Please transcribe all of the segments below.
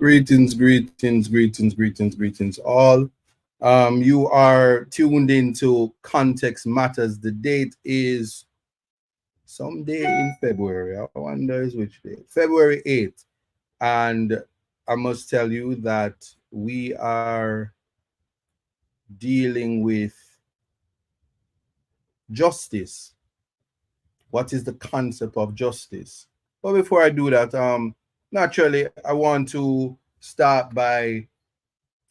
Greetings all. You are tuned into Context Matters. The date is some day in February. I wonder is which day? February 8th. And I must tell you that we are dealing with justice. What is the concept of justice? But before I do that, naturally I want to start by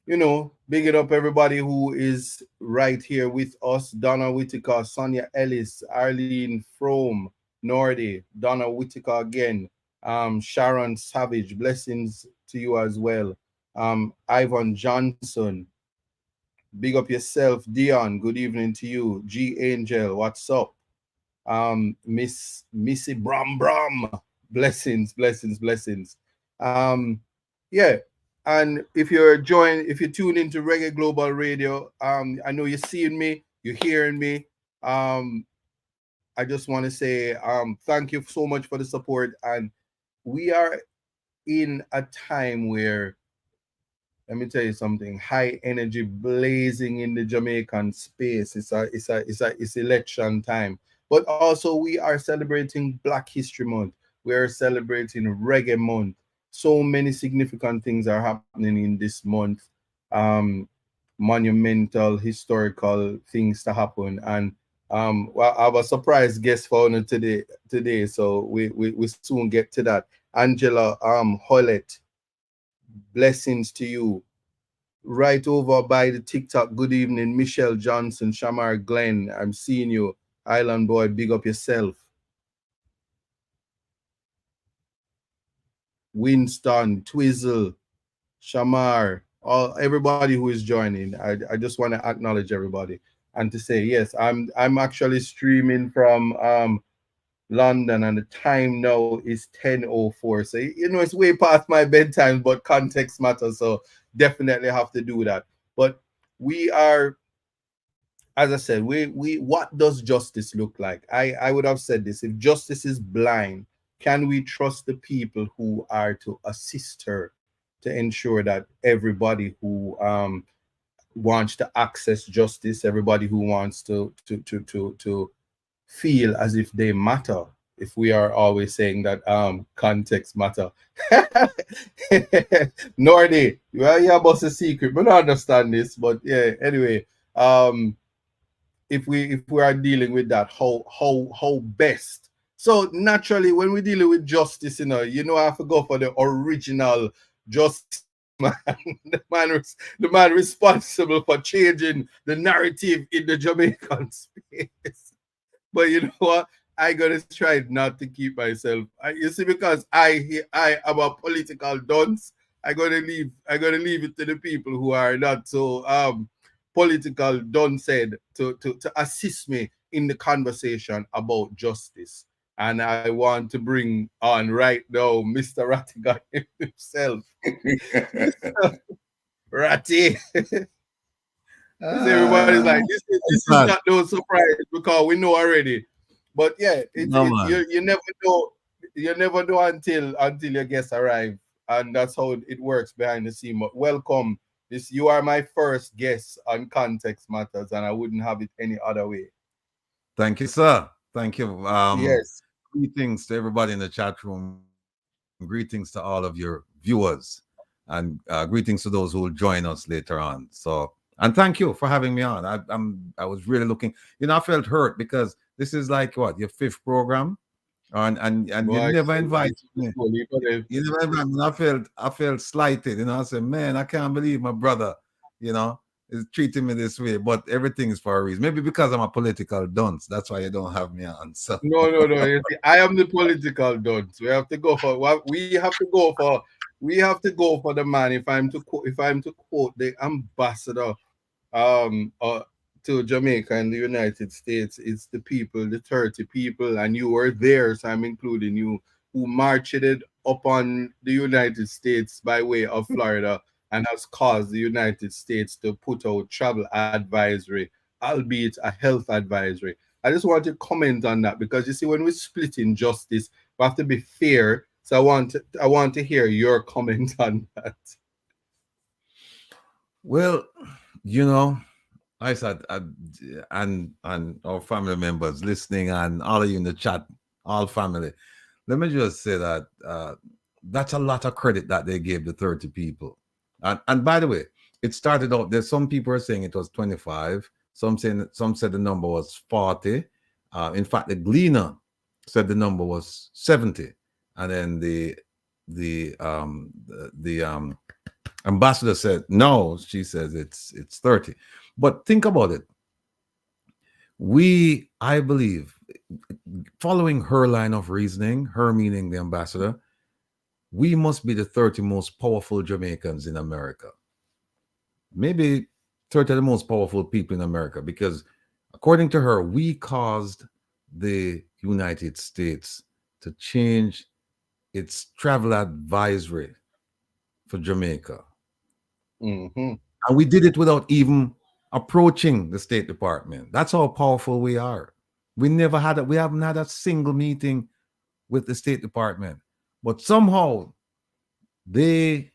bigging up everybody who is right here with us. Donna Whitaker, Sonia Ellis, Arlene Frome, Nordy, Donna Whitaker again, Sharon Savage, blessings to you as well. Ivan Johnson, big up yourself. Dion, good evening to you. G Angel, what's up? Miss Missy Bram Bram, blessings. Um, yeah, and if you tune into Reggae Global Radio, I know you're seeing me, you're hearing me. Um, I just want to say thank you so much for the support, and we are in a time where, let me tell you something, high energy blazing in the Jamaican space. It's election time. But also we are celebrating Black History Month. We are celebrating Reggae Month. So many significant things are happening in this month. Um, Monumental, historical things to happen. And well, I have a surprise guest for you today. So we soon get to that. Angela Hollett, blessings to you. Right over by the TikTok. Good evening, Michelle Johnson, Shamar Glenn. I'm seeing you. Island boy, big up yourself. Winston, Twizzle, Shamar, all everybody who is joining. I just want to acknowledge everybody and to say yes, I'm actually streaming from London, and the time now is 10:04. So it's way past my bedtime, but context matters. So definitely have to do that. But we are, as I said, we what does justice look like? I would have said this: if justice is blind, can we trust the people who are to assist her to ensure that everybody who wants to access justice, everybody who wants to feel as if they matter, if we are always saying that context matter. Nordy, well, yeah, boss a secret, but I understand this. But yeah, anyway, um, if we are dealing with that, how best. So naturally, when we're dealing with justice, I have to go for the original justice man, the man responsible for changing the narrative in the Jamaican space. But you know what? I gotta try not to keep myself. You see, because I am a political dunce. I gotta leave it to the people who are not so political dunce to assist me in the conversation about justice. And I want to bring on right now Mr. Rattigan himself. Mr. Ratty. Everybody's like, this is not no surprise because we know already. But yeah, you never know until your guests arrive, and that's how it works behind the scene. But welcome, you are my first guest on Context Matters, and I wouldn't have it any other way. Thank you, sir. Thank you. Yes. Greetings to everybody in the chat room. Greetings to all of your viewers, and greetings to those who will join us later on. So, and thank you for having me on. I was really looking. I felt hurt because this is like what your fifth program, and you Boy, never invite it's me. cool. You never invite me. I felt slighted. I said, man, I can't believe my brother, you know, is treating me this way. But everything is for a reason. Maybe because I'm a political dunce. That's why you don't have me on. So No. You see, I am the political dunce. We have to go for what we have to go for. We have to go for the man. If I'm to quote the ambassador um uh, to Jamaica and the United States, it's the people, the 30 people, and you were there, so I'm including you, who marched it upon the United States by way of Florida and has caused the United States to put out travel advisory, albeit a health advisory. I just want to comment on that because you see, when we split in justice, we have to be fair So I want to hear your comment on that. Well, you know, I said, and our family members listening, and all of you in the chat, all family. Let me just say that that's a lot of credit that they gave the 30 people. And by the way, it started out. There's some people are saying it was 25. Some said the number was 40. In fact, the Gleaner said the number was 70, and then the ambassador said no. She says it's 30. But think about it. I believe, following her line of reasoning, her meaning the ambassador, we must be the 30 most powerful Jamaicans in America. Maybe 30 of the most powerful people in America, because according to her, we caused the United States to change its travel advisory for Jamaica. Mm-hmm. And we did it without even approaching the State Department. That's how powerful we are. We haven't had a single meeting with the State Department. But somehow they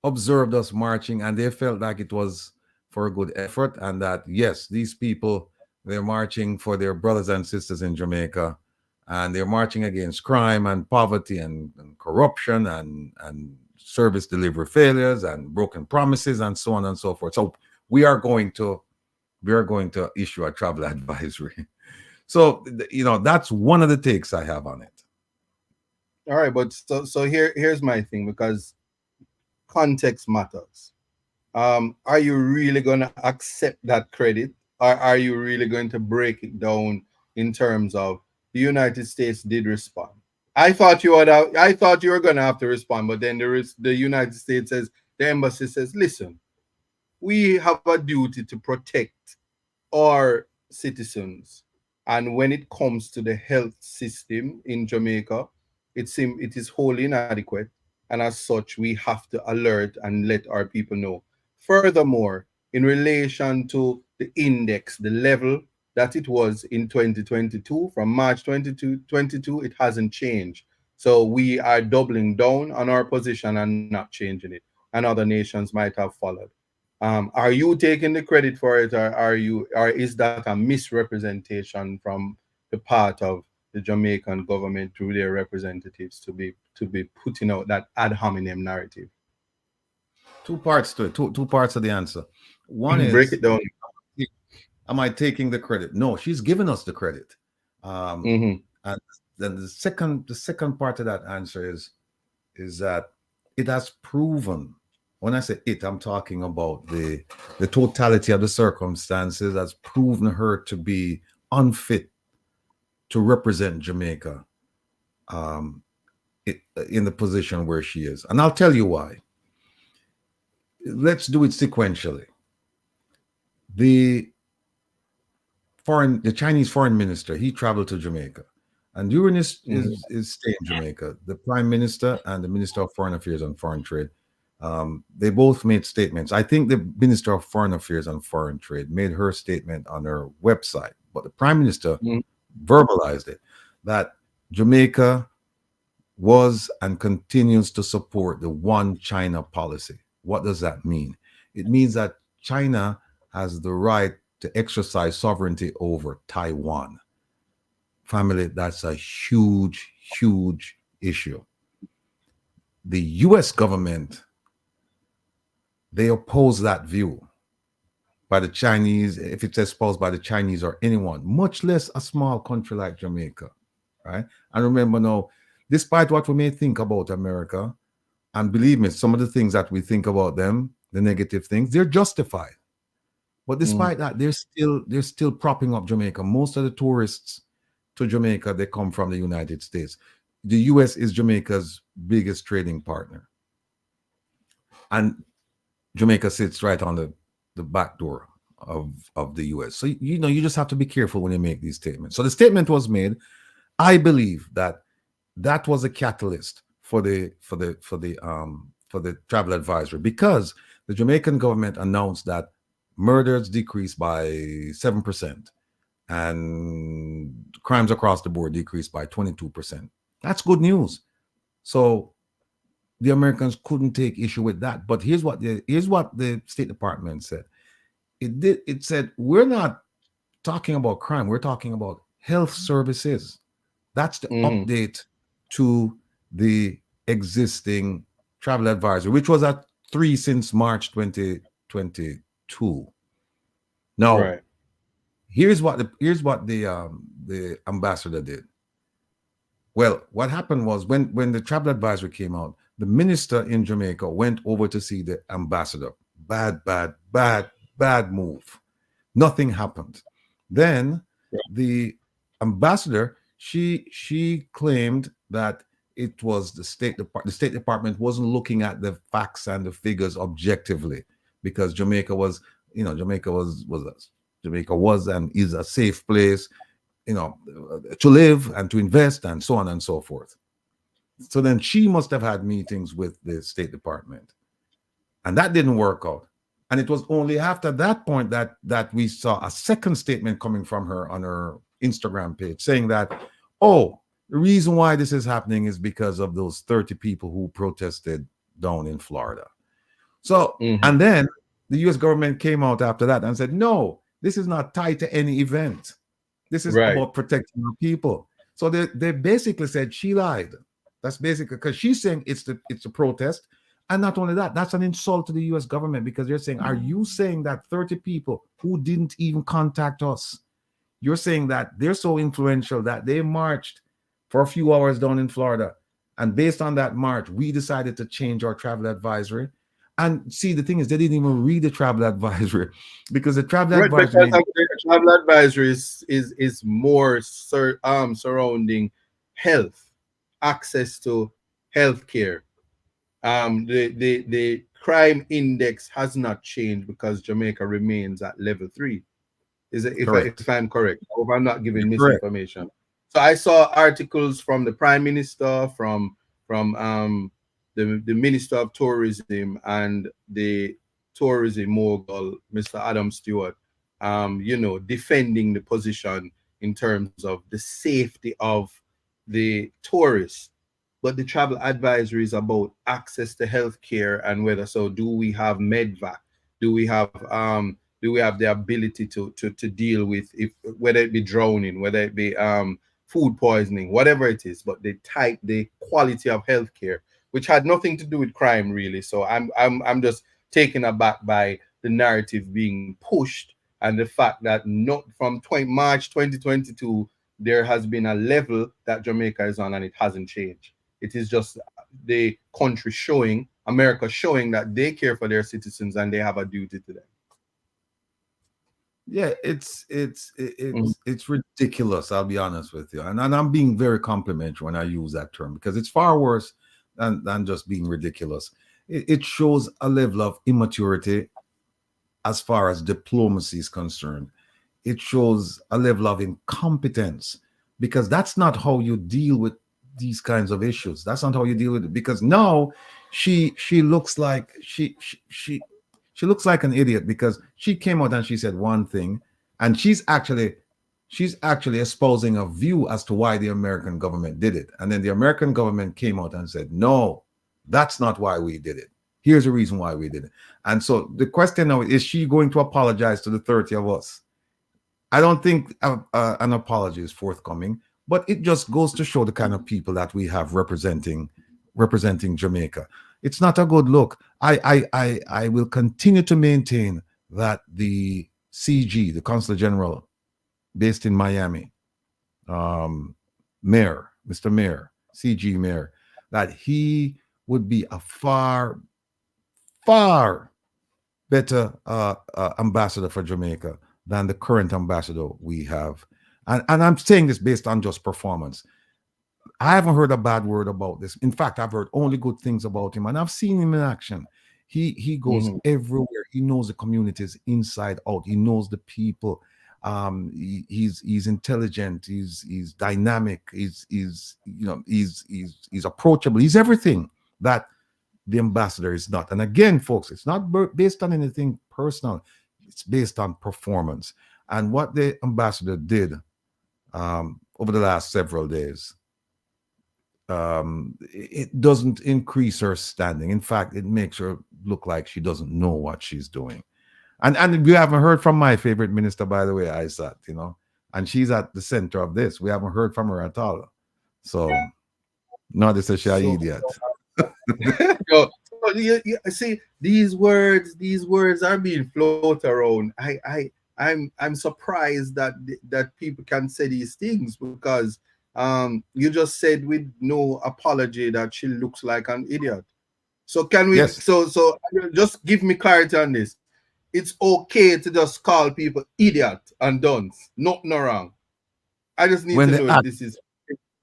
observed us marching and they felt like it was for a good effort, and that yes, these people, they're marching for their brothers and sisters in Jamaica, and they're marching against crime and poverty and corruption and service delivery failures and broken promises and so on and so forth. So we are going to issue a travel advisory. So that's one of the takes I have on it. All right, but so here's my thing, because context matters. Are you really going to accept that credit, or are you really going to break it down in terms of the United States did respond? I thought you were going to have to respond, but then the United States says, the embassy says, listen, we have a duty to protect our citizens, and when it comes to the health system in Jamaica, it is wholly inadequate, and as such, we have to alert and let our people know. Furthermore, in relation to the index, the level that it was in 2022, from March 2022, it hasn't changed. So we are doubling down on our position and not changing it. And other nations might have followed. Are you taking the credit for it, or is that a misrepresentation from the part of the Jamaican government through their representatives to be putting out that ad hominem narrative? Two parts to it. Two parts of the answer. One is, break it down. Am I taking the credit? No, she's giving us the credit. And then the second part of that answer is that it has proven. When I say it, I'm talking about the totality of the circumstances has proven her to be unfit to represent Jamaica in the position where she is. And I'll tell you why. Let's do it sequentially. The Chinese foreign minister, he traveled to Jamaica. And during his stay in Jamaica, the prime minister and the minister of foreign affairs and foreign trade, they both made statements. I think the minister of foreign affairs and foreign trade made her statement on her website, but the prime minister verbalized it, that Jamaica was and continues to support the one China policy. What does that mean? It means that China has the right to exercise sovereignty over Taiwan. Family, that's a huge, huge issue. The US government, they oppose that view by the Chinese, if it's espoused by the Chinese or anyone, much less a small country like Jamaica, right? And remember now, despite what we may think about America, and believe me, some of the things that we think about them, the negative things, they're justified. But despite that, they're still propping up Jamaica. Most of the tourists to Jamaica, they come from the United States. The US is Jamaica's biggest trading partner. And Jamaica sits right on the back door of the US. So, you just have to be careful when you make these statements. So the statement was made. I believe that was a catalyst for the travel advisory, because the Jamaican government announced that murders decreased by 7% and crimes across the board decreased by 22%. That's good news. So the Americans couldn't take issue with that. But here's what the State Department said. It said, we're not talking about crime, we're talking about health services. That's the update to the existing travel advisory, which was at 3 since March 2022. Now, Right. here's what the ambassador did. Well, what happened was when the travel advisory came out, the minister in Jamaica went over to see the ambassador. Bad move. Nothing happened. Then the ambassador, she claimed that it was the State Department wasn't looking at the facts and the figures objectively, because Jamaica was and is a safe place, to live and to invest and so on and so forth. So then she must have had meetings with the State Department, and that didn't work out. And it was only after that point that we saw a second statement coming from her on her Instagram page saying that, oh, the reason why this is happening is because of those 30 people who protested down in Florida. So, and then the US government came out after that and said, no, this is not tied to any event. This is about protecting the people. So they basically said she lied. That's basically because she's saying it's a protest. And not only that, that's an insult to the US government, because they're saying, are you saying that 30 people who didn't even contact us, you're saying that they're so influential that they marched for a few hours down in Florida, and based on that march, we decided to change our travel advisory? And see, the thing is, they didn't even read the travel advisory, because the travel advisory, the travel advisory is more surrounding health, access to health care. The crime index has not changed because Jamaica remains at level 3. If I'm correct, I hope I'm not giving misinformation. So I saw articles from the Prime Minister, from the Minister of Tourism, and the tourism mogul, Mr. Adam Stewart, defending the position in terms of the safety of the tourists. But the travel advisory is about access to healthcare and whether, so do we have MEDVAC? Do we have the ability to deal with, if whether it be drowning, whether it be food poisoning, whatever it is, but the quality of healthcare, which had nothing to do with crime really. So I'm just taken aback by the narrative being pushed, and the fact that not from March 2022 there has been a level that Jamaica is on, and it hasn't changed. It is just the country showing, America showing, that they care for their citizens and they have a duty to them. Yeah, it's ridiculous. I'll be honest with you, and I'm being very complimentary when I use that term, because it's far worse than just being ridiculous. It shows a level of immaturity as far as diplomacy is concerned. It shows a level of incompetence, because that's not how you deal with these kinds of issues. That's not how you deal with it, because now she looks like she looks like an idiot, because she came out and she said one thing, and she's actually espousing a view as to why the American government did it. And then the American government came out and said, no, that's not why we did it. Here's the reason why we did it. And so the question now is she going to apologize to the 30 of us? I don't think an apology is forthcoming, but it just goes to show the kind of people that we have representing Jamaica. It's not a good look. I will continue to maintain that the CG, the Consul General based in Miami, Mr. Mayor, CG Mayor, that he would be a far better ambassador for Jamaica than the current ambassador we have. And I'm saying this based on just performance. I haven't heard a bad word about this. In fact, I've heard only good things about him, and I've seen him in action. He goes everywhere. He knows the communities inside out. He knows the people. He's intelligent. He's dynamic. He's approachable. He's everything that the ambassador is not. And again, folks, it's not based on anything personal. It's based on performance. And what the ambassador did over the last several days, it doesn't increase her standing. In fact, it makes her look like she doesn't know what she's doing. And we haven't heard from my favorite minister, by the way, Isat, you know, and she's at the center of this. We haven't heard from her at all. So, not this is she an So idiot. no, so you see these words are being floated around. I'm surprised that that people can say these things because you just said with no apology that she looks like an idiot. So can we Yes. so just give me clarity on this. It's okay to just call people idiot and dunce. Nothing wrong. I just need When to they know if act, this is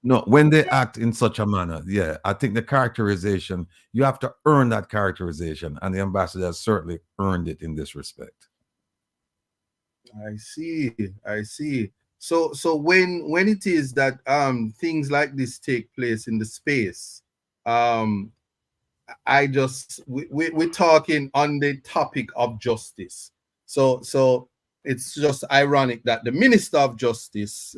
no, when they act in such a manner, yeah, I think the characterization, you have to earn that characterization, and the ambassador has certainly earned it in this respect. I see. I see. So when it is that things like this take place in the space, um I just we're talking on the topic of justice. So it's just ironic that the Minister of Justice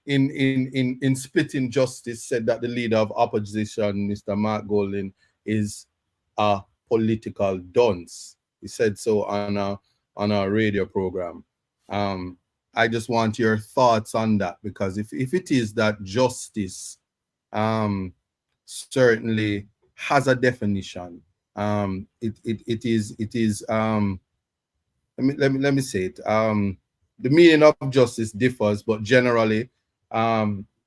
in splitting justice said that the leader of opposition, Mr. Mark Golding, is a political dunce. He said so on a radio program. Um, I just want your thoughts on that because if it is that justice certainly has a definition. It is let me say it. The meaning of justice differs, but generally,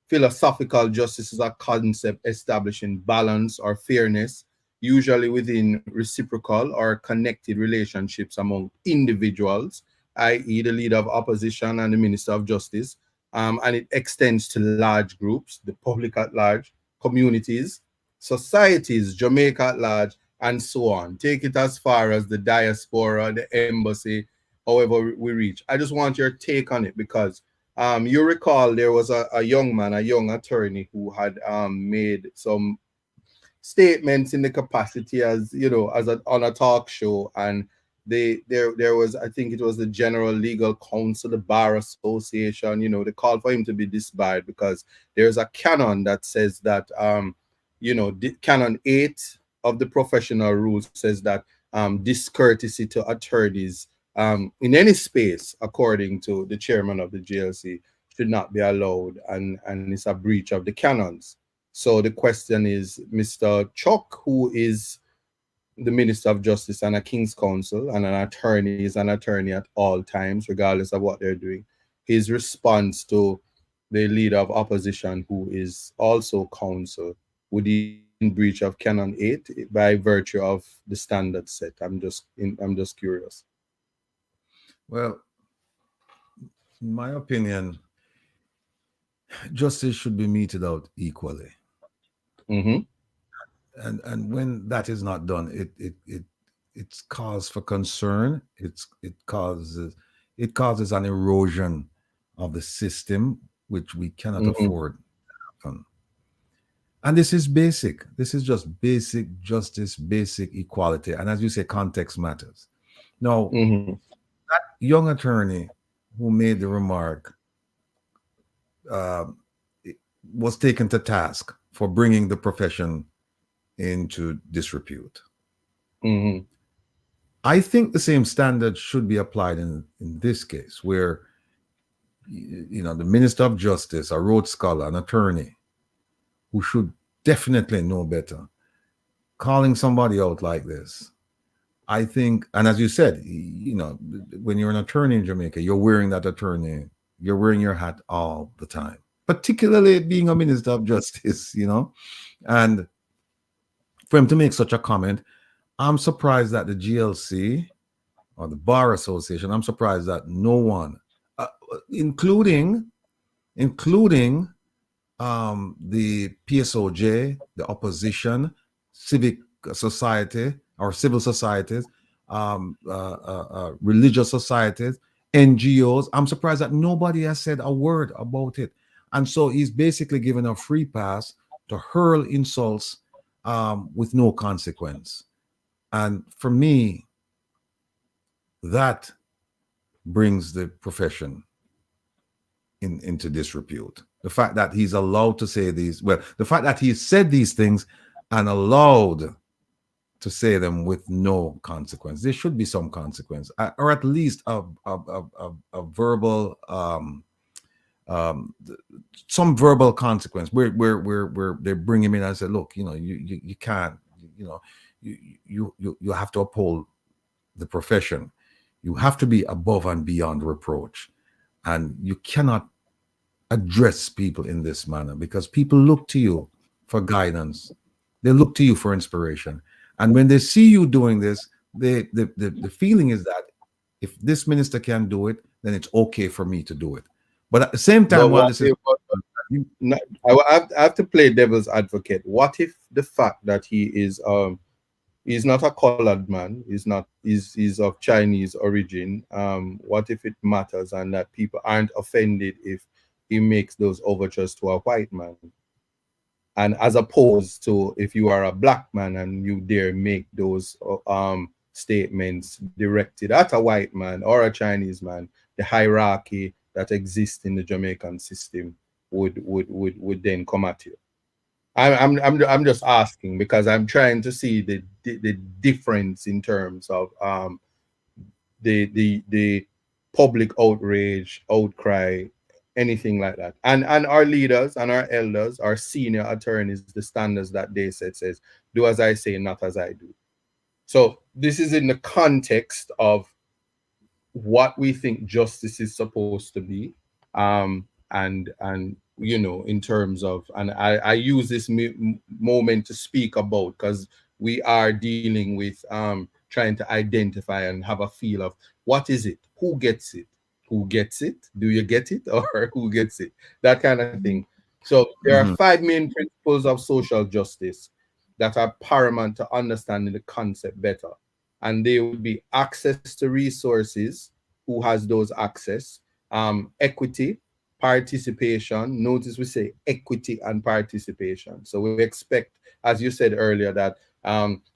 philosophical justice is a concept establishing balance or fairness, usually within reciprocal or connected relationships among individuals, i.e., the leader of opposition and the minister of justice. And it extends to large groups, the public at large, communities, societies, Jamaica at large, and so on. Take it as far as the diaspora, the embassy, however we reach. I just want your take on it because you recall there was a young man, a young attorney who had made some statements in the capacity as as on a talk show, and there was, I think it was the General Legal Counsel, the Bar Association, they called for him to be disbarred because there's a canon that says that canon 8 of the professional rules says that discourtesy to attorneys in any space, according to the chairman of the GLC, should not be allowed, and it's a breach of the canons. So the question is, Mr. Chuck, who is the Minister of Justice and a King's Counsel and an attorney, is an attorney at all times, regardless of what they're doing. His response to the leader of opposition, who is also counsel, would he in breach of Canon 8 by virtue of the standard set? I'm just curious. Well, in my opinion, justice should be meted out equally. Mm-hmm. And when that is not done, it's cause for concern. It causes an erosion of the system, which we cannot afford to happen. And this is basic. This is just basic justice, basic equality. And as you say, context matters. Now, that young attorney who made the remark was taken to task for bringing the profession into disrepute. I think the same standard should be applied in this case, where the Minister of Justice, a Rhodes Scholar, an attorney who should definitely know better, calling somebody out like this. I think, and as you said, when you're an attorney in Jamaica, you're wearing your hat all the time, particularly being a Minister of Justice, and for him to make such a comment, I'm surprised that the GLC or the Bar Association, I'm surprised that no one, including the PSOJ, the opposition, civic society or civil societies, religious societies, NGOs, I'm surprised that nobody has said a word about it. And so he's basically given a free pass to hurl insults with no consequence. And for me, that brings the profession into disrepute. The fact that he's allowed to say these, well, the fact that he said these things and allowed to say them with no consequence. There should be some consequence, or at least a verbal, um, some verbal consequence. Where they bring him in and say, look, you know, you can't, you know, you have to uphold the profession. You have to be above and beyond reproach, and you cannot address people in this manner because people look to you for guidance. They look to you for inspiration. And when they see you doing this, the feeling is that if this minister can do it, then it's okay for me to do it. But at the same But time, while what this is if, I have to play devil's advocate. What if the fact that he's not a colored man, he's of Chinese origin, what if it matters and that people aren't offended if he makes those overtures to a white man? And as opposed to if you are a black man and you dare make those statements directed at a white man or a Chinese man, the hierarchy that exists in the Jamaican system would then come at you. I'm just asking because I'm trying to see the difference in terms of the public outrage, outcry, anything like that. And our leaders and our elders, our senior attorneys, the standards that they set says, do as I say, not as I do. So this is in the context of what we think justice is supposed to be. And you know, in terms of, and I use this moment to speak about, because we are dealing with trying to identify and have a feel of what is it, who gets it, do you get it, or who gets it, that kind of thing. So there are 5 main principles of social justice that are paramount to understanding the concept better, and they would be access to resources, who has those access, equity, participation. Notice we say equity and participation. So we expect, as you said earlier, that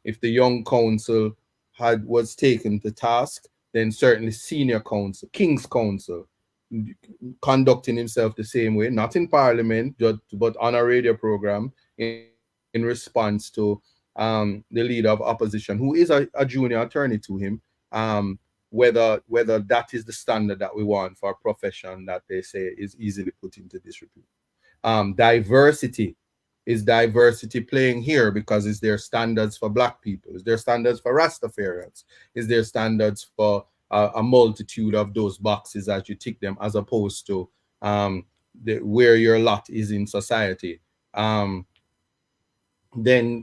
if the young council was taken to task, then certainly senior council, King's Council, conducting himself the same way, not in parliament, but on a radio program in response to the leader of opposition, who is a junior attorney to him, whether that is the standard that we want for a profession that they say is easily put into disrepute. Diversity. Is diversity playing here because is there standards for black people? Is there standards for Rastafarians? Is there standards for a multitude of those boxes as you tick them, as opposed to where your lot is in society? Then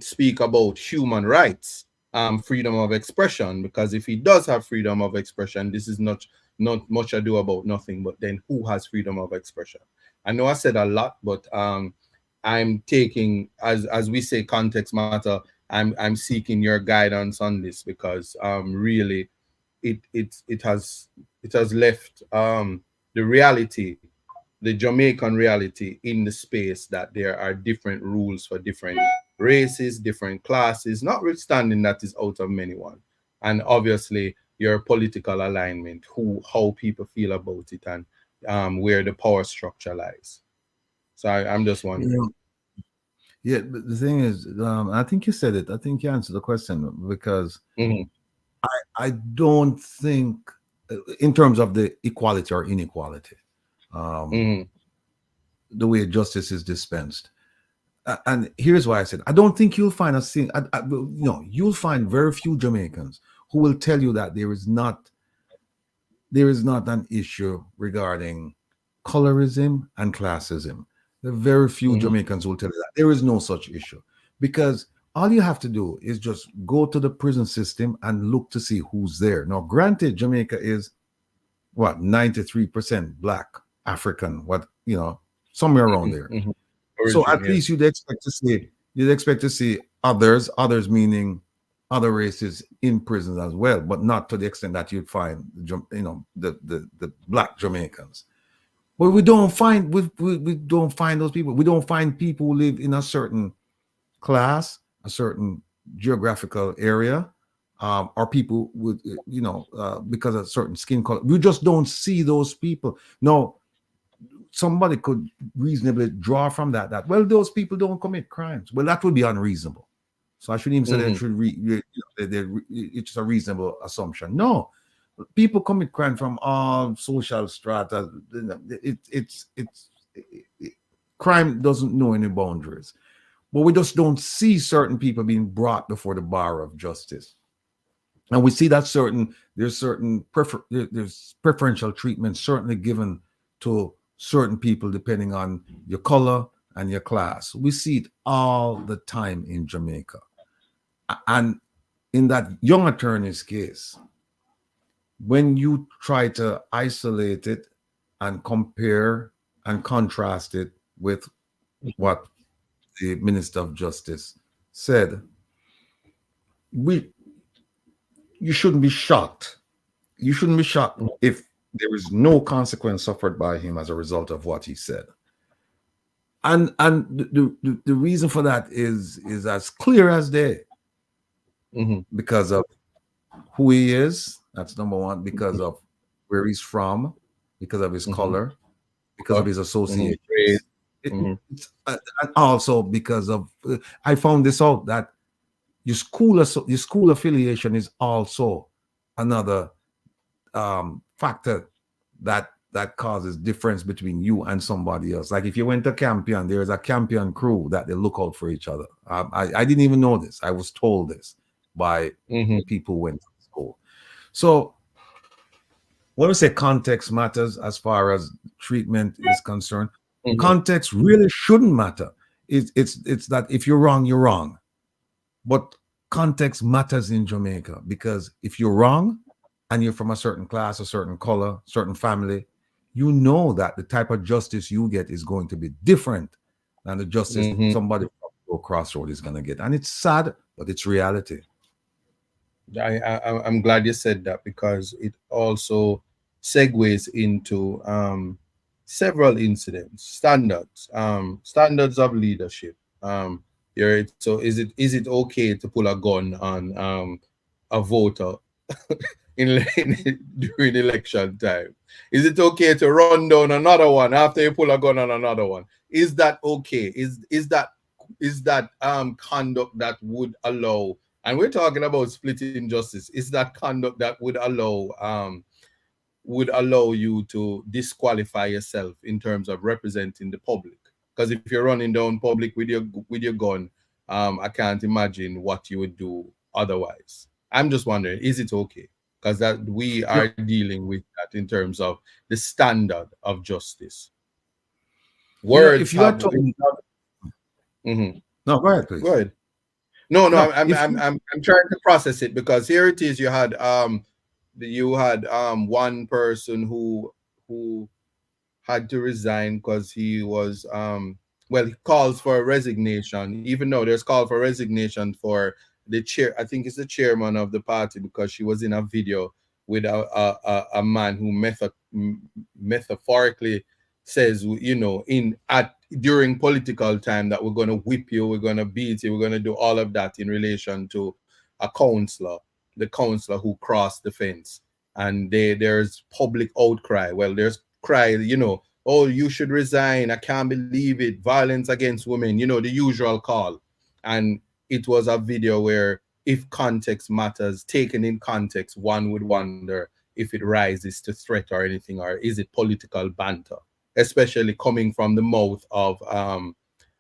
speak about human rights, freedom of expression, because if he does have freedom of expression, this is not much ado about nothing, but then who has freedom of expression? I know I said a lot, but I'm taking, as we say, context matter. I'm seeking your guidance on this because really it has left the reality, the Jamaican reality, in the space that there are different rules for different races, different classes, notwithstanding that is out of many one. And obviously your political alignment, how people feel about it, and where the power structure lies. So I'm just wondering. Yeah, but the thing is, I think you said it. I think you answered the question because I don't think, in terms of the equality or inequality, the way justice is dispensed. And here's why I said I don't think you'll find you'll find very few Jamaicans who will tell you that there is not an issue regarding colorism and classism. There are very few Jamaicans who will tell you that there is no such issue, because all you have to do is just go to the prison system and look to see who's there. Now, granted, Jamaica is what, 93% black, African, somewhere around there. So at least you'd expect to see others meaning other races in prisons as well, but not to the extent that you'd find the black Jamaicans. But we don't find those people. We don't find people who live in a certain class, a certain geographical area, or people with because of certain skin color. We just don't see those people. No, somebody could reasonably draw from that, well, those people don't commit crimes. Well, that would be unreasonable. So I shouldn't even say that it's a reasonable assumption. No, people commit crime from all social strata. Crime doesn't know any boundaries, but we just don't see certain people being brought before the bar of justice. And we see that there's preferential treatment certainly given to certain people depending on your color and your class. We see it all the time in Jamaica. And in that young attorney's case, when you try to isolate it and compare and contrast it with what the Minister of Justice said, you shouldn't be shocked. You shouldn't be shocked if there is no consequence suffered by him as a result of what he said. And the reason for that is as clear as day. Because of who he is, that's number one, because of where he's from, because of his color, because of his association. And also because of, I found this out, that your school affiliation is also another factor that causes difference between you and somebody else. Like if you went to Campion, there is a Campion crew that they look out for each other. I didn't even know this. I was told this by people who went to school. So when we say context matters as far as treatment is concerned, context really shouldn't matter. It's that if you're wrong, you're wrong. But context matters in Jamaica, because if you're wrong and you're from a certain class, a certain color, certain family, you know that the type of justice you get is going to be different than the justice somebody from Crossroad is going to get. And it's sad, but it's reality. I'm glad you said that, because it also segues into several incidents, standards of leadership. So is it okay to pull a gun on a voter during election time? Is it okay to run down another one after you pull a gun on another one? Is that okay? Is that conduct that would allow? And we're talking about splitting justice. Is that conduct that would allow you to disqualify yourself in terms of representing the public? Because if you're running down public with your gun, I can't imagine what you would do otherwise. I'm just wondering, is it okay? Because that we are dealing with that in terms of the standard of justice. Words. If you are talking, no, go ahead, please. Go ahead. No, I'm trying to process it, because here it is. You had one person who had to resign because he was he calls for a resignation, even though there's call for resignation for the chair. I think it's the chairman of the party, because she was in a video with a man who metaphorically says, during political time, that we're going to whip you, we're going to beat you, we're going to do all of that in relation to a counselor, the counselor who crossed the fence. And there's public outcry. Well, there's cry, oh, you should resign, I can't believe it, violence against women, the usual call. And it was a video where, if context matters, taken in context, one would wonder if it rises to threat or anything, or is it political banter, especially coming from the mouth of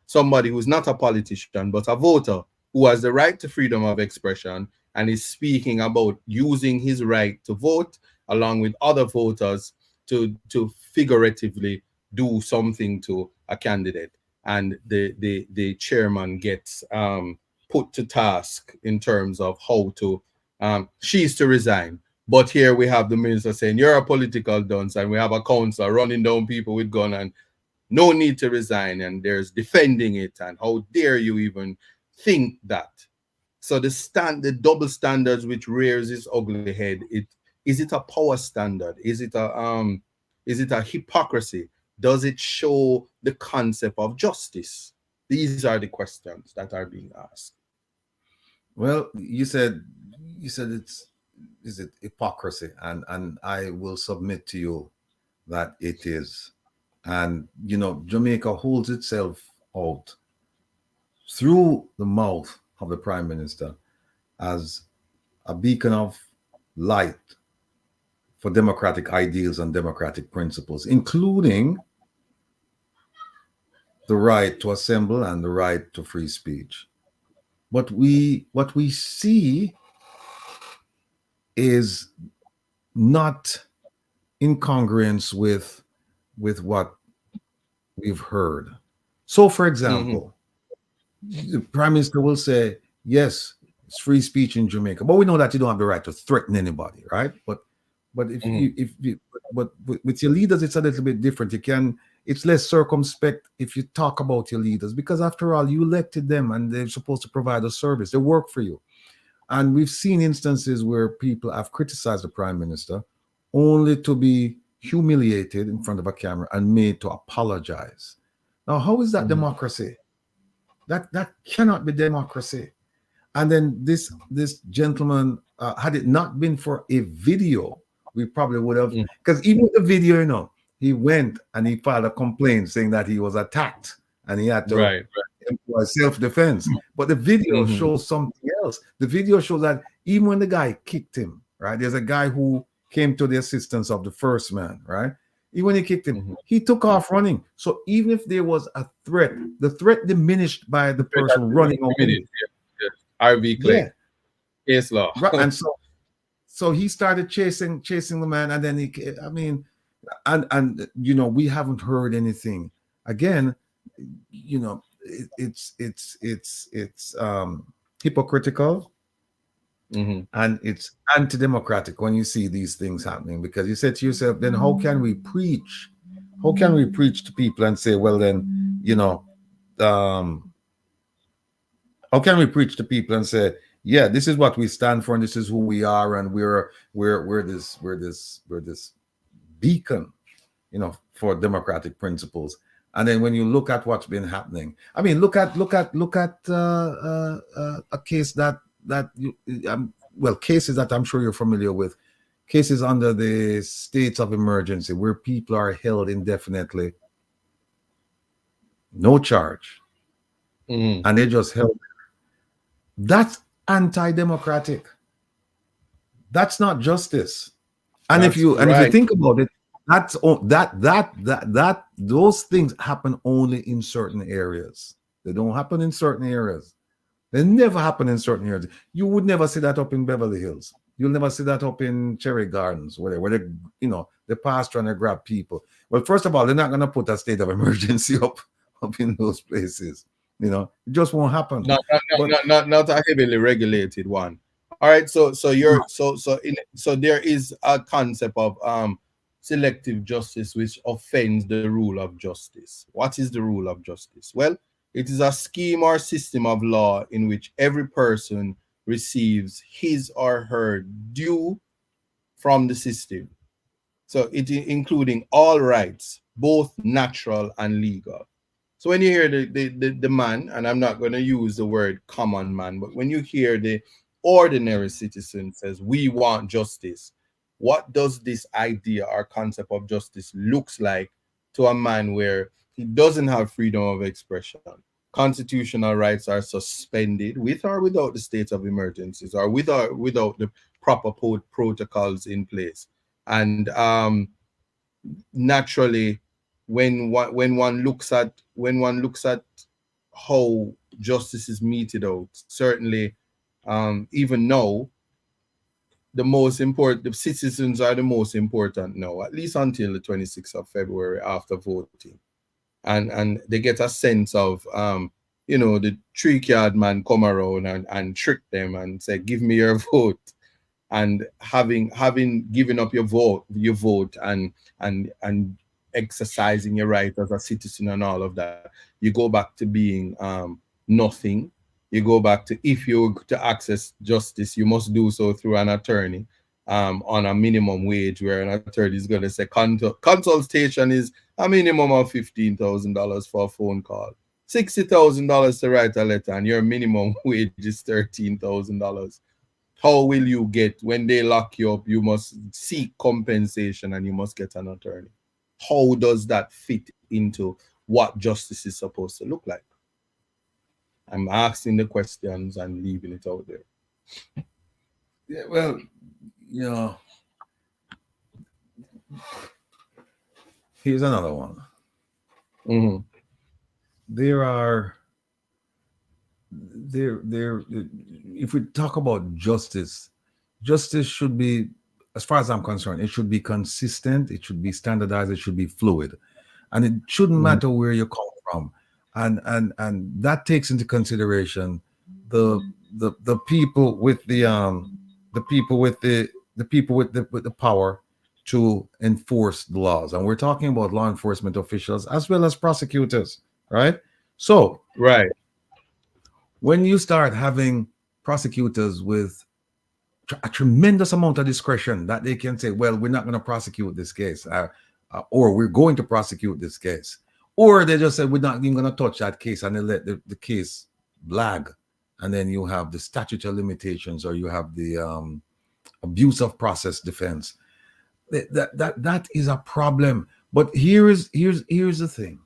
somebody who's not a politician but a voter who has the right to freedom of expression and is speaking about using his right to vote along with other voters to figuratively do something to a candidate. And the chairman gets put to task in terms of how to she's to resign. But here we have the minister saying, you're a political dunce, and we have a councillor running down people with gun and no need to resign, and there's defending it, and how dare you even think that. So the double standards which rears its ugly head, is it a power standard? Is it a hypocrisy? Does it show the concept of justice? These are the questions that are being asked. Well, you said is it hypocrisy? And I will submit to you that it is. And Jamaica holds itself out through the mouth of the Prime Minister as a beacon of light for democratic ideals and democratic principles, including the right to assemble and the right to free speech. But what we see is not in congruence with what we've heard. So, for example, the Prime Minister will say, yes, it's free speech in Jamaica, but we know that you don't have the right to threaten anybody, right? But but with your leaders, it's a little bit different. It's less circumspect if you talk about your leaders, because after all, you elected them and they're supposed to provide a service. They work for you. And we've seen instances where people have criticized the Prime Minister only to be humiliated in front of a camera and made to apologize. Now, how is that democracy? That cannot be democracy. And then this gentleman, had it not been for a video, we probably would have, because even with the video, he went and he filed a complaint saying that he was attacked and he had to employ self-defense. But the video shows something else. The video shows that even when the guy kicked him, right, there's a guy who came to the assistance of the first man, right? Even when he kicked him, he took off running. So even if there was a threat, the threat diminished by the person running away. RV Clay. Case law. Right. And so he started chasing the man, and then we haven't heard anything. Again, it's hypocritical. And it's anti-democratic when you see these things happening, because you said to yourself, then how can we preach to people and say, well, then, how can we preach to people and say, yeah, this is what we stand for and this is who we are, and we're this beacon, for democratic principles. And then when you look at what's been happening, I mean, look at a case cases that I'm sure you're familiar with, cases under the states of emergency where people are held indefinitely, no charge, and they just held. That's anti-democratic. That's not justice. And if you think about it, those things happen only in certain areas. They don't happen in certain areas. They never happen in certain areas. You would never see that up in Beverly Hills. You'll never see that up in Cherry Gardens, where they pass trying to grab people. Well, first of all, they're not going to put a state of emergency up in those places. It just won't happen. Not a heavily regulated one. All right. So there is a concept of selective justice which offends the rule of justice. What is the rule of justice? Well, it is a scheme or system of law in which every person receives his or her due from the system. So it including all rights, both natural and legal. So when you hear the man, and I'm not going to use the word common man, but when you hear the ordinary citizen says, we want justice, what does this idea or concept of justice looks like to a man where he doesn't have freedom of expression? Constitutional rights are suspended with or without the state of emergencies, or without the proper protocols in place. And naturally, when one looks at how justice is meted out, certainly, even now, the citizens are the most important now, at least until the 26th of February after voting. And they get a sense of, the trick-yard man come around and trick them and say, give me your vote. And having given up your vote and exercising your right as a citizen and all of that, you go back to being nothing. You go back to, if you're to access justice, you must do so through an attorney on a minimum wage, where an attorney is going to say consultation is a minimum of $15,000 for a phone call, $60,000 to write a letter, and your minimum wage is $13,000. How will you get, when they lock you up, you must seek compensation and you must get an attorney? how does that fit into what justice is supposed to look like? I'm asking the questions and leaving it out there. Yeah, well, you know, here's another one. Mm-hmm. There are there if we talk about justice, justice should be, as far as I'm concerned, it should be consistent, it should be standardized, it should be fluid, and it shouldn't Mm-hmm. matter where you come from. And that takes into consideration the the people with the people with the people with the power to enforce the laws. And we're talking about law enforcement officials as well as prosecutors, right? So Right. when you start having prosecutors with a tremendous amount of discretion that they can say, well, we're not going to prosecute this case, or we're going to prosecute this case, or they just say, we're not even going to touch that case, and they let the case lag. And then you have the statute of limitations, or you have the abuse of process defense. That is a problem. But here's the thing.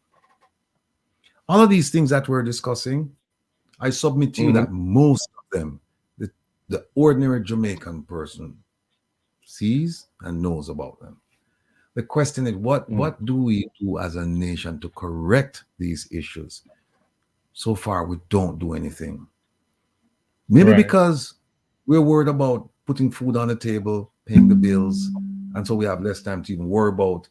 All of these things that we're discussing, I submit to you Mm-hmm. that most of them, the ordinary Jamaican person sees and knows about them. The question is, what do we do as a nation to correct these issues? So far, we don't do anything. Maybe Right. because we're worried about putting food on the table, paying the bills, and so we have less time to even worry about,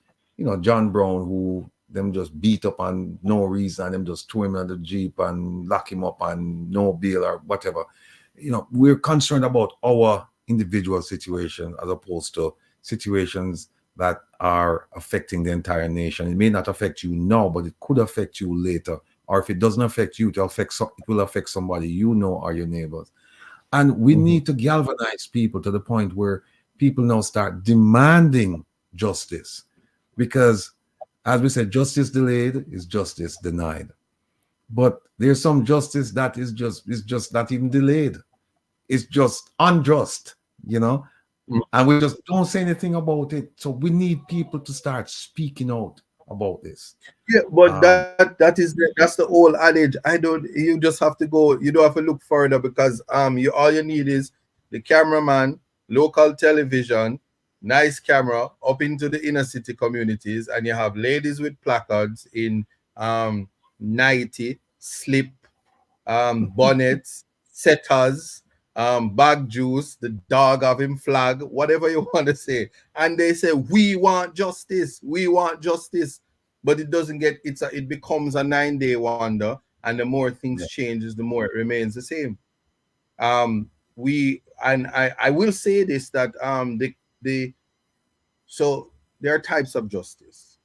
John Brown, who them just beat up on no reason, and them just throw him on the jeep and lock him up on no bail or whatever. We're concerned about our individual situation as opposed to situations that are affecting the entire nation. It may not affect you now, but it could affect you later. Or if it doesn't affect you, it will affect somebody or your neighbors. And we Mm-hmm. need to galvanize people to the point where people now start demanding justice. Because, as we said, justice delayed is justice denied. But there's some justice that is just not even delayed. It's just unjust, you know, and we just don't say anything about it. So we need people to start speaking out about this. Yeah, but Um, that's the old adage. I don't. You just have to go. You don't have to look further because you all you need is the cameraman, local television, nice camera up into the inner city communities, and you have ladies with placards in um 90 slip, bonnets, setters, bag juice, the dog of him flag, whatever you want to say. And they say, we want justice, we want justice. But it doesn't get, it becomes a 9-day wonder. And the more things yeah. changes, the more it remains the same. I will say this, that the so there are types of justice.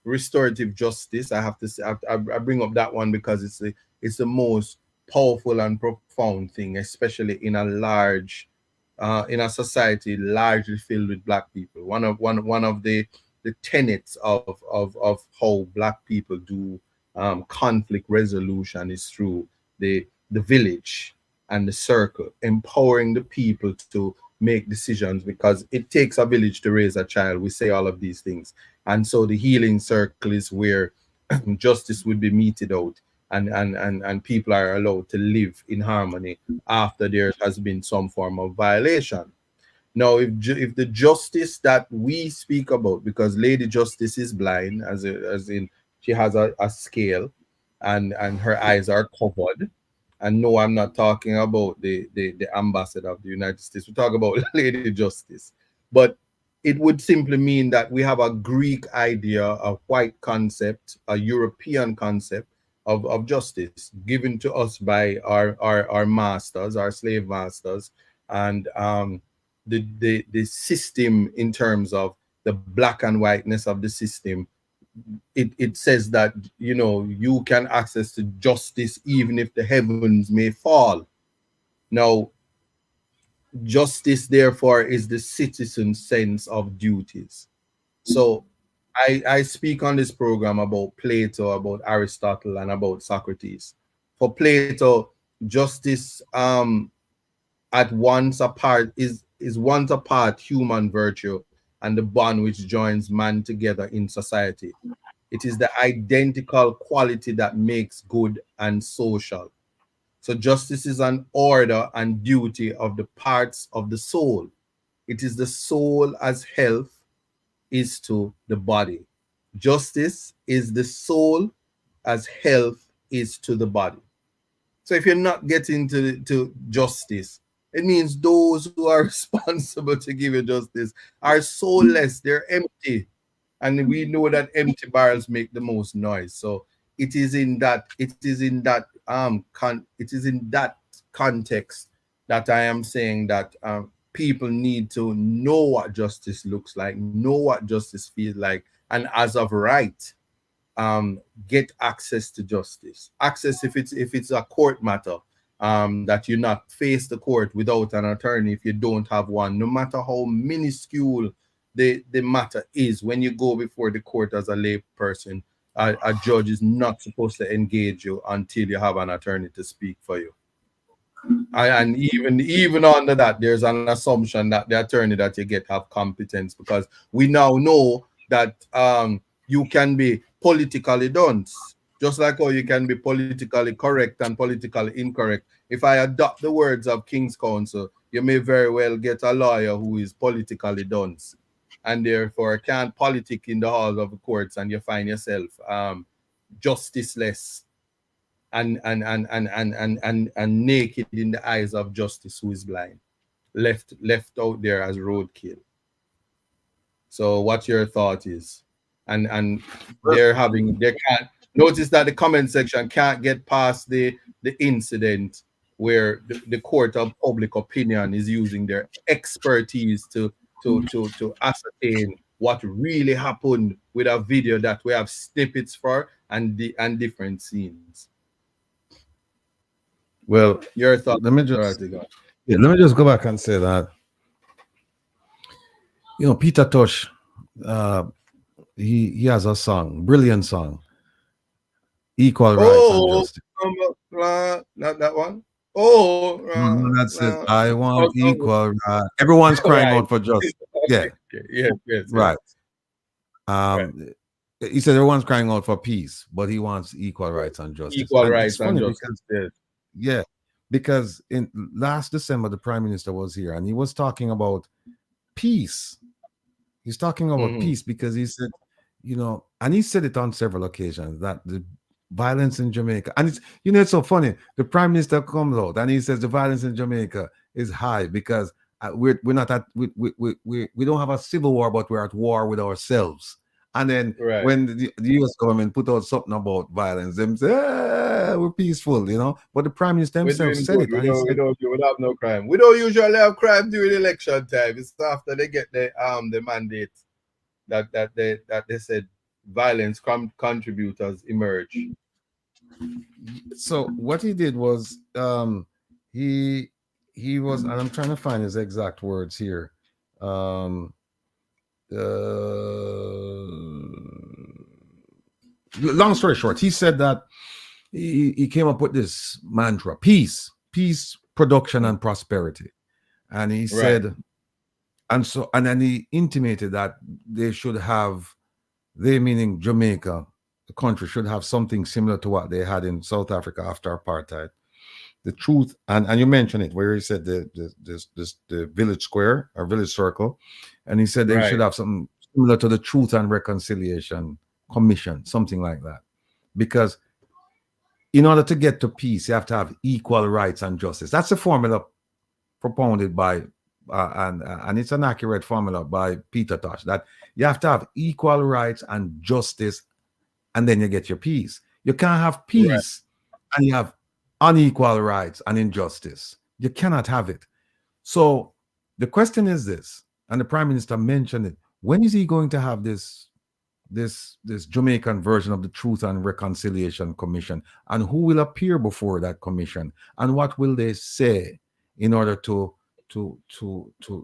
Restorative justice. I have to say, I bring up that one because it's the most powerful and profound thing, especially in a society largely filled with black people. One of the tenets of how black people do conflict resolution is through the village and the circle, empowering the people to make decisions, because it takes a village to raise a child. We say all of these things. And so the healing circle is where justice would be meted out, and people are allowed to live in harmony after there has been some form of violation. Now, if the justice that we speak about, because Lady Justice is blind, as in she has a scale, and her eyes are covered. And no, I'm not talking about the ambassador of the United States. We talk about Lady Justice. But it would simply mean that we have a Greek idea, a white concept, a European concept of justice given to us by our masters, our slave masters, and the system in terms of the black and whiteness of the system. It says that you can access to justice even if the heavens may fall. Now, justice therefore is the citizen's sense of duties. So I speak on this program about Plato, about Aristotle, and about Socrates. For Plato, justice at once a part is once a part human virtue, and the bond which joins man together in society. It is the identical quality that makes good and social. So justice is an order and duty of the parts of the soul. It is the soul as health is to the body. Justice is the soul as health is to the body. So if you're not getting to justice, it means those who are responsible to give you justice are soulless, they're empty. And we know that empty barrels make the most noise. So it is in that context that I am saying that people need to know what justice looks like, know what justice feels like, and as of right, get access to justice. Access if it's a court matter, that you not face the court without an attorney if you don't have one, no matter how minuscule the matter is. When you go before the court as a lay person, a judge is not supposed to engage you until you have an attorney to speak for you. And even under that, there's an assumption that the attorney that you get have competence, because we now know that you can be politically dunce, just like how you can be politically correct and politically incorrect. If I adopt the words of King's Counsel, you may very well get a lawyer who is politically dunce, and therefore can't politic in the halls of the courts, and you find yourself justiceless and naked in the eyes of justice, who is blind, left out there as roadkill. So what your thought is? And they can't notice that the comment section can't get past the incident where the court of public opinion is using their expertise to ascertain what really happened with a video that we have snippets for and different scenes. Well, your thought. Let me just go back and say that, Peter Tosh, he has a song, brilliant song, Equal Rights and Justice. Not that one. That's it. I want equal rights. Everyone's crying out for justice. Yeah. Yes. Right. He said everyone's crying out for peace, but he wants equal rights and justice. Equal rights and justice. Yeah, because in last December, the Prime Minister was here and he was talking about peace. He's talking about peace because he said, and he said it on several occasions, that the violence in Jamaica, and it's so funny. The Prime Minister comes out and he says the violence in Jamaica is high because we're not at we don't have a civil war, but we're at war with ourselves. And then when the US government put out something about violence, them say, we're peaceful, But the Prime Minister himself said it. We don't have no crime. We don't usually have crime during election time. It's after they get the mandate that they said violence contributors emerge. So what he did was he was, and I'm trying to find his exact words here. Long story short, he said that he came up with this mantra: peace, production, and prosperity. And he said, and then he intimated that they should have, they meaning Jamaica, the country, should have something similar to what they had in South Africa after apartheid. The truth, and you mentioned it, where he said the village square or village circle, and he said they should have something similar to the Truth and Reconciliation Commission, something like that. Because in order to get to peace, you have to have equal rights and justice. That's a formula propounded by, and it's an accurate formula by Peter Tosh, that you have to have equal rights and justice, and then you get your peace. You can't have peace and you have unequal rights and injustice. You cannot have it. So the question is this, and the Prime Minister mentioned it: when is he going to have this Jamaican version of the Truth and Reconciliation Commission, and who will appear before that commission, and what will they say in order to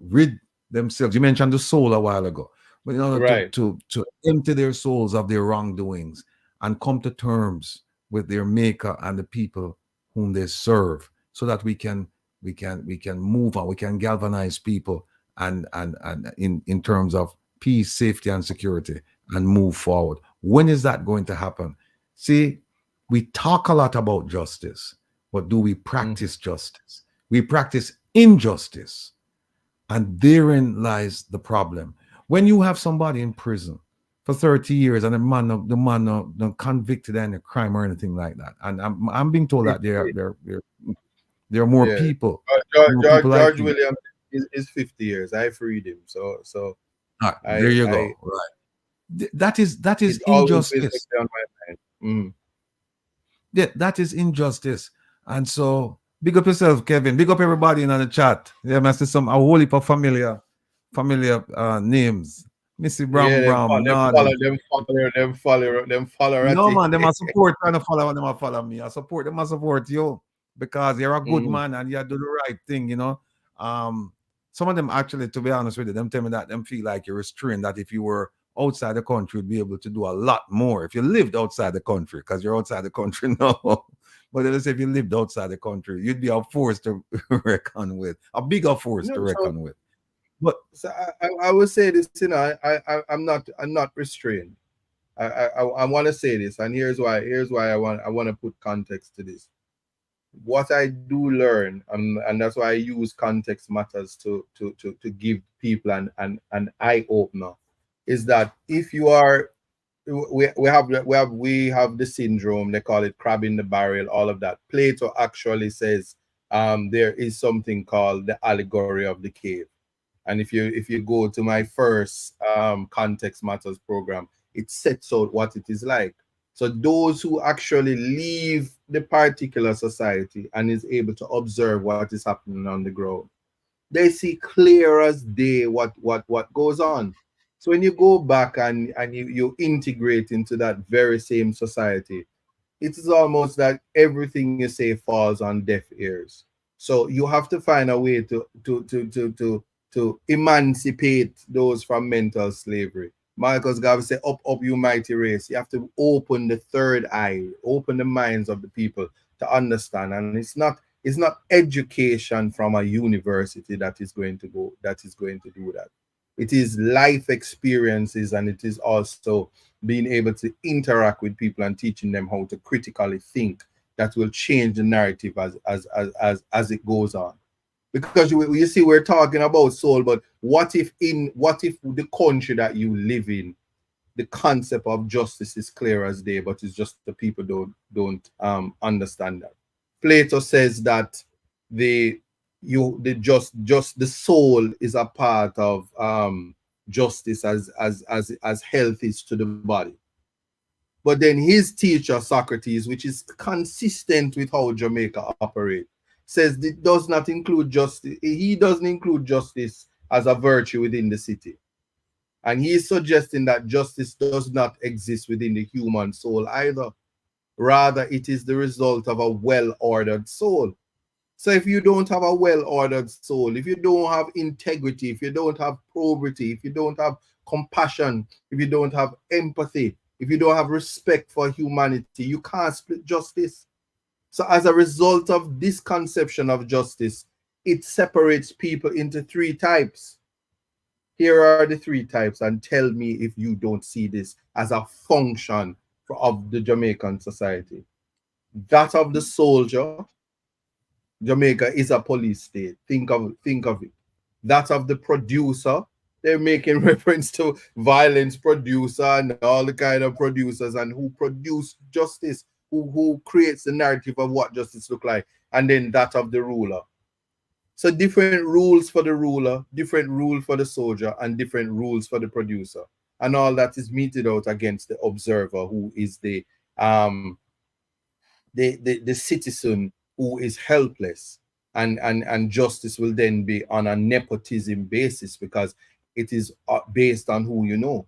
rid themselves? You mentioned the soul a while ago, but in order to empty their souls of their wrongdoings and come to terms with their maker and the people whom they serve, so that we can move on, we can galvanize people and in terms of peace, safety, and security and move forward. When is that going to happen? See, we talk a lot about justice, but do we practice justice? We practice injustice. And therein lies the problem. When you have somebody in prison for 30 years and the man not convicted of any crime or anything like that, and I'm being told that there are more Yeah. people, like George him. Williams is 50 years. I freed him. So There you I go. Right. That is it's always been injustice. on my mind. Yeah, that is injustice. And so big up yourself, Kevin. Big up everybody in the chat. Yeah, I see some a whole heap of familiar names. Missy Yeah, Brown Brown, Nod. them follow No Ratty. man, them a support trying to follow them a follow me. I support them a support you because you're a good man and you do the right thing, you know. Some of them actually, to be honest with you, them tell me that them feel like you're restrained, that if you were outside the country, you'd be able to do a lot more if you lived outside the country, because you're outside the country now. But let's say if you lived outside the country, you'd be a force to reckon with, a bigger force to reckon with. But so I will say this, you know, I'm not restrained. I want to say this, and here's why I want to put context to this. What I do learn, and that's why I use context matters to give people an eye opener, is that if you are, we have the syndrome, they call it crab in the barrel, all of that. Plato actually says there is something called the allegory of the cave. And if you go to my first context matters program, it sets out what it is like. So those who actually leave the particular society and is able to observe what is happening on the ground, they see clear as day what goes on. So when you go back and you integrate into that very same society, it is almost like everything you say falls on deaf ears. So you have to find a way to emancipate those from mental slavery. Marcus Garvey said, up, you mighty race. You have to open the third eye, open the minds of the people to understand. And it's not education from a university that is going to do that. It is life experiences, and it is also being able to interact with people and teaching them how to critically think that will change the narrative as it goes on. Because you see, we're talking about soul, but what if the country that you live in, the concept of justice is clear as day, but it's just the people don't understand that. Plato says that the soul is a part of justice as health is to the body. But then his teacher Socrates, which is consistent with how Jamaica operates, says it does not include justice. He doesn't include justice as a virtue within the city. And he's suggesting that justice does not exist within the human soul either. Rather, it is the result of a well-ordered soul. So if you don't have a well-ordered soul, if you don't have integrity, if you don't have probity, if you don't have compassion, if you don't have empathy, if you don't have respect for humanity, you can't split justice. So as a result of this conception of justice, it separates people into three types. Here are the three types, and tell me if you don't see this as a function of the Jamaican society. That of the soldier. Jamaica is a police state. Think of it. That of the producer. They're making reference to violence producer and all the kind of producers and who produce justice, who creates the narrative of what justice look like, and then that of the ruler. So different rules for the ruler, different rule for the soldier, and different rules for the producer. And all that is meted out against the observer, who is the citizen who is helpless. And justice will then be on a nepotism basis, because it is based on who you know.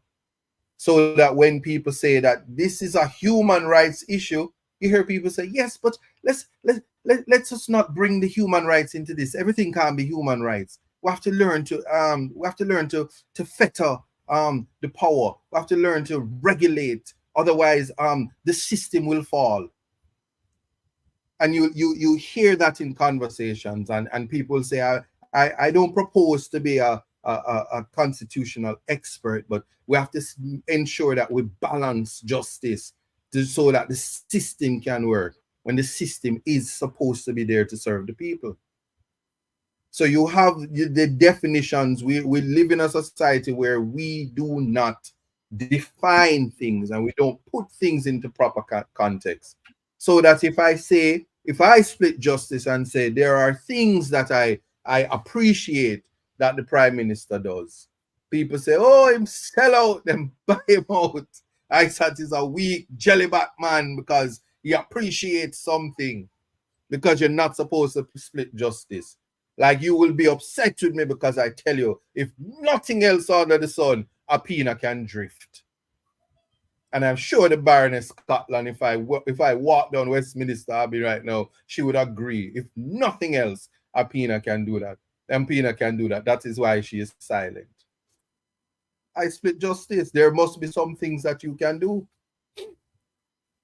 So that when people say that this is a human rights issue, you hear people say, yes, but let's just not bring the human rights into this. Everything can't be human rights. We have to learn to fetter the power. We have to learn to regulate. Otherwise, the system will fall. And you hear that in conversations, and people say, I don't propose to be a a constitutional expert, but we have to ensure that we balance justice so that the system can work when the system is supposed to be there to serve the people. So you have the definitions. We live in a society where we do not define things and we don't put things into proper context. So that if I split justice and say there are things that I appreciate that the prime minister does, people say, oh, him sell out, them buy him out. I thought he's a weak jellyback man because he appreciates something, because you're not supposed to split justice. Like, you will be upset with me because I tell you, if nothing else under the sun, a peanut can drift. And I'm sure the Baroness Scotland, if I walk down Westminster Abbey right now, she would agree. If nothing else, a peanut can do that. And peanut can do that. That is why she is silent. I split justice. There must be some things that you can do.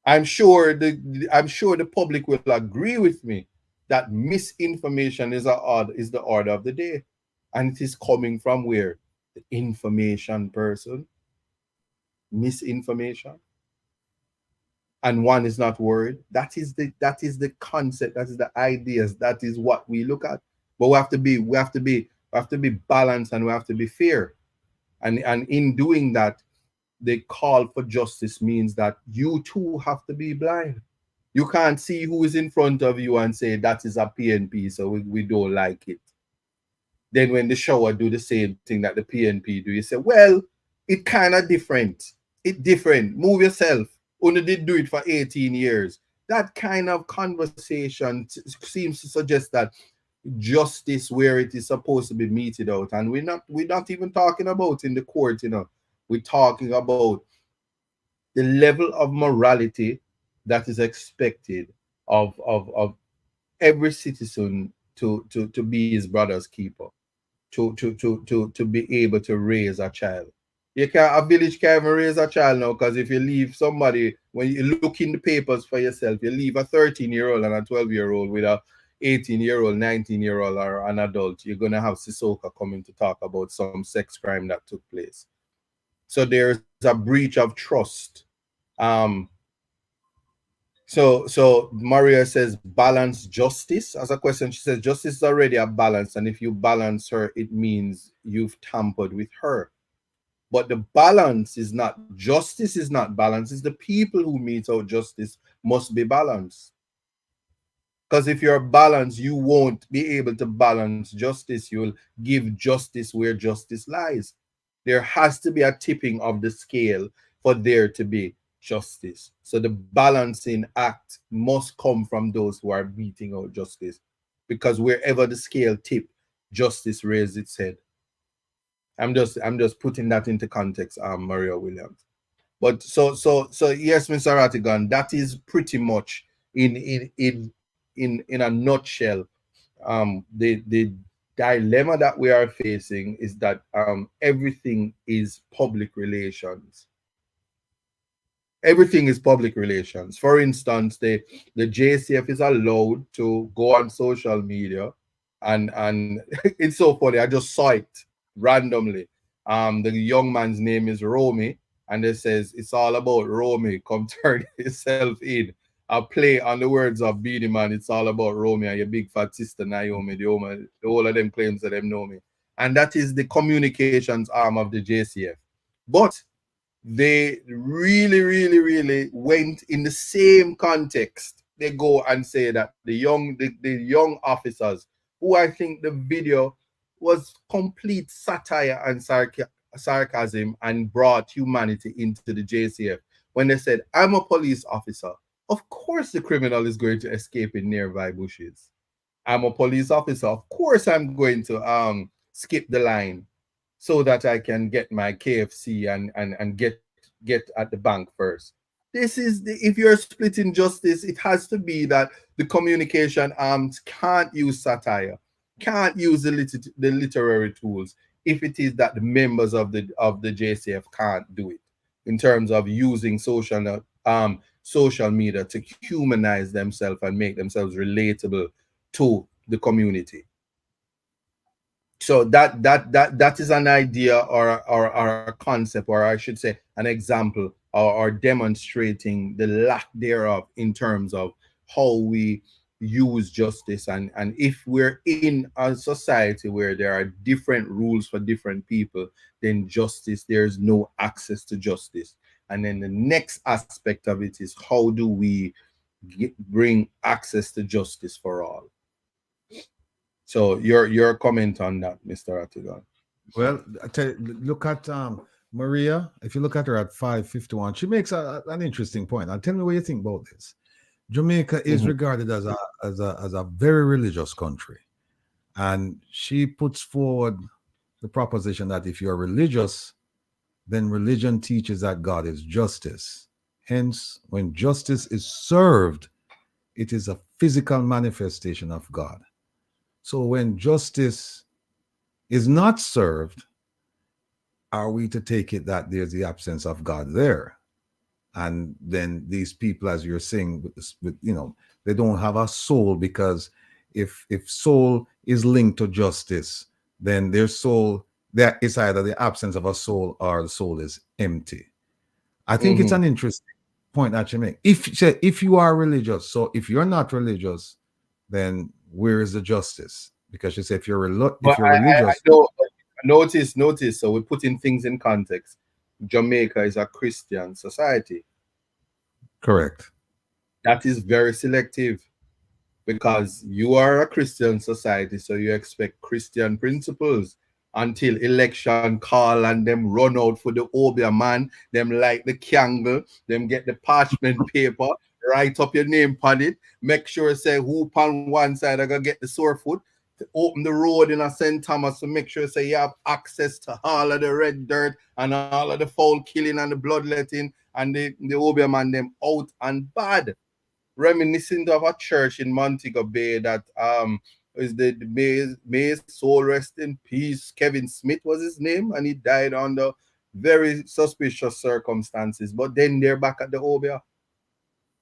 I'm sure the public will agree with me that misinformation is the order of the day. And it is coming from where? The information person. Misinformation. And one is not worried. That is the concept, that is the ideas, that is what we look at. But we have to be balanced, and we have to be fair. And in doing that, the call for justice means that you too have to be blind. You can't see who is in front of you and say that is a PNP, so we don't like it. Then when the shower do the same thing that the PNP do, you say, well, it kind of different. It different. Move yourself. Only did do it for 18 years. That kind of conversation seems to suggest that justice where it is supposed to be meted out. And we're not even talking about in the court, We're talking about the level of morality that is expected of every citizen to be his brother's keeper, to be able to raise a child. A village can't even raise a child now, because if you leave somebody, when you look in the papers for yourself, you leave a 13-year-old and a 12-year-old with a 18-year-old, 19-year-old, or an adult, you're going to have Sissoko coming to talk about some sex crime that took place. So there's a breach of trust. So Maria says balance justice as a question. She says justice is already a balance, and if you balance her, it means you've tampered with her. But the balance is not, justice is not balance. It's the people who mete out justice must be balanced. Because if you're balanced, you won't be able to balance justice. You'll give justice where justice lies. There has to be a tipping of the scale for there to be justice. So the balancing act must come from those who are beating out justice, because wherever the scale tip, justice raises its head. I'm just putting that into context, Maria Williams. But so yes, Mr. Rattigan, that is pretty much in a nutshell. The dilemma that we are facing is that everything is public relations. Everything is public relations. For instance, the JCF is allowed to go on social media, and it's so funny. I just saw it randomly. The young man's name is Romy, and it says it's all about Romy. Come turn yourself in. A play on the words of Beenie Man. It's all about Romy and your big fat sister Naomi. The all of them claims that them know me, and that is the communications arm of the JCF. But they really went in the same context. They go and say that the young officers, who I think the video was complete satire and sarcasm and brought humanity into the JCF, when they said, I'm a police officer. Of course the criminal is going to escape in nearby bushes. I'm a police officer. Of course I'm going to skip the line so that I can get my KFC and get at the bank first. This is if you're splitting justice, it has to be that the communication arms can't use satire, can't use the literary tools, if it is that the members of the JCF can't do it in terms of using social media to humanize themselves and make themselves relatable to the community. So that is an idea or a concept, or I should say an example, or demonstrating the lack thereof in terms of how we use justice. And if we're in a society where there are different rules for different people, then justice, there's no access to justice. And then the next aspect of it is, how do we bring access to justice for all? So your comment on that, Mr. Atigan. Well, I tell you, look at Maria. If you look at her at 5:51, she makes an interesting point. And tell me what you think about this. Jamaica is regarded as a very religious country, and she puts forward the proposition that if you're religious, then religion teaches that God is justice. Hence, when justice is served, it is a physical manifestation of God. So when justice is not served, are we to take it that there's the absence of God there? And then these people, as you're saying, they don't have a soul, because if soul is linked to justice, then their soul, that is either the absence of a soul or the soul is empty. I think it's an interesting point that you make. If you are religious, so if you're not religious, then where is the justice? Because you say if you're religious, I know, notice. So we're putting things in context. Jamaica is a Christian society. Correct. That is very selective, because you are a Christian society, so you expect Christian principles until election call and them run out for the Obia man, them like the candle, them get the parchment paper, write up your name on it, make sure say who on one side are gonna get the sore foot, to open the road in a St. Thomas to make sure say you have access to all of the red dirt and all of the foul killing and the bloodletting, and the Obia man them out and bad. Reminiscent of a church in Montego Bay that is the may soul rest in peace. Kevin Smith was his name, and he died under very suspicious circumstances. But then they're back at the Obia,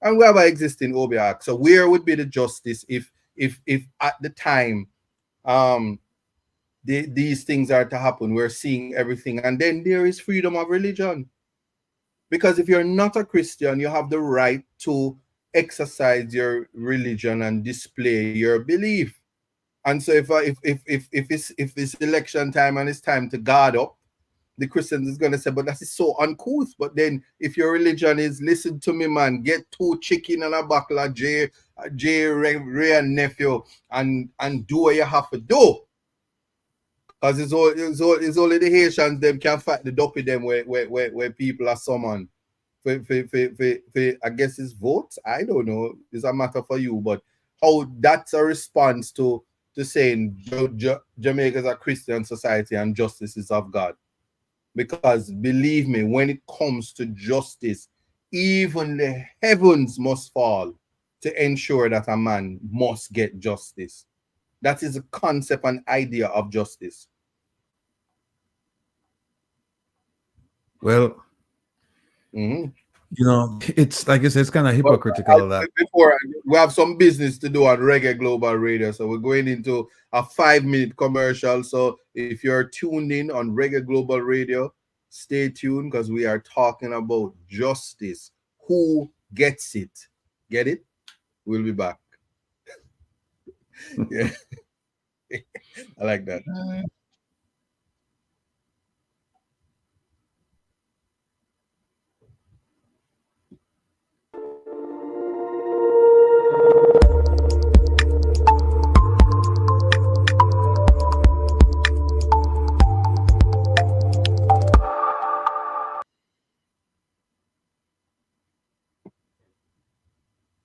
and we have an existing Obia Act. So where would be the justice if at the time these things are to happen? We're seeing everything, and then there is freedom of religion, because if you're not a Christian, you have the right to exercise your religion and display your belief. And so if it's election time and it's time to guard up, the Christians is gonna say, but that is so uncouth. But then if your religion is, listen to me, man, get 2 chicken and a buckle of Ray and nephew, and do what you have to do. Because it's only the Haitians them can fight the dopey them where people are summoned. For I guess it's votes. I don't know. It's a matter for you, but how that's a response to saying Jamaica is a Christian society and justice is of God. Because believe me, when it comes to justice, even the heavens must fall to ensure that a man must get justice. That is a concept and idea of justice. Well, it's like I said, it's kind of hypocritical that before we have some business to do on Reggae Global Radio, so we're going into a 5-minute commercial. So if you're tuned in on Reggae Global Radio, stay tuned, because we are talking about justice. Who gets it? Get it? We'll be back. Yeah, I like that.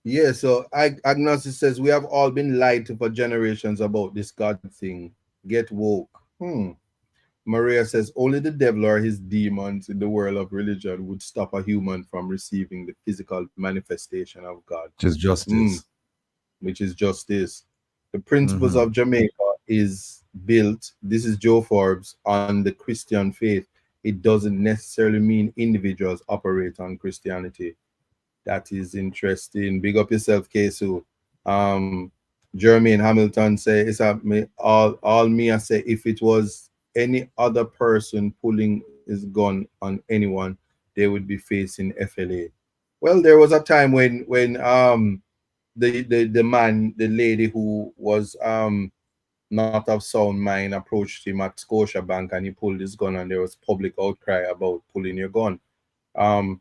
Yeah, so Agnosis says we have all been lied to for generations about this God thing. Get woke. Maria says only the devil or his demons in the world of religion would stop a human from receiving the physical manifestation of God. which is justice. Which is justice. The principles of Jamaica is built, this is Joe Forbes, on the Christian faith. It doesn't necessarily mean individuals operate on Christianity. That is interesting. Big up yourself, Kesu. Jermaine Hamilton say it's a me all me I say if it was any other person pulling his gun on anyone, they would be facing FLA. Well, there was a time when the man, the lady who was not of sound mind approached him at Scotia Bank and he pulled his gun and there was public outcry about pulling your gun. Um,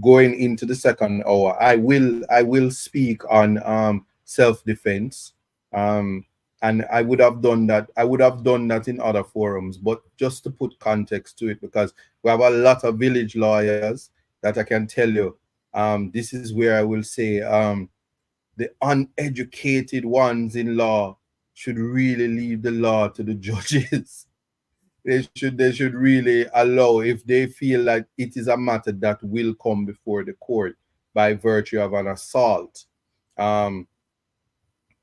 Going into the second hour, I will speak on self-defense. Um, and I would have done that in other forums, but just to put context to it, because we have a lot of village lawyers that I can tell you, this is where I will say the uneducated ones in law should really leave the law to the judges. They should really allow, if they feel like it is a matter that will come before the court by virtue of an assault, um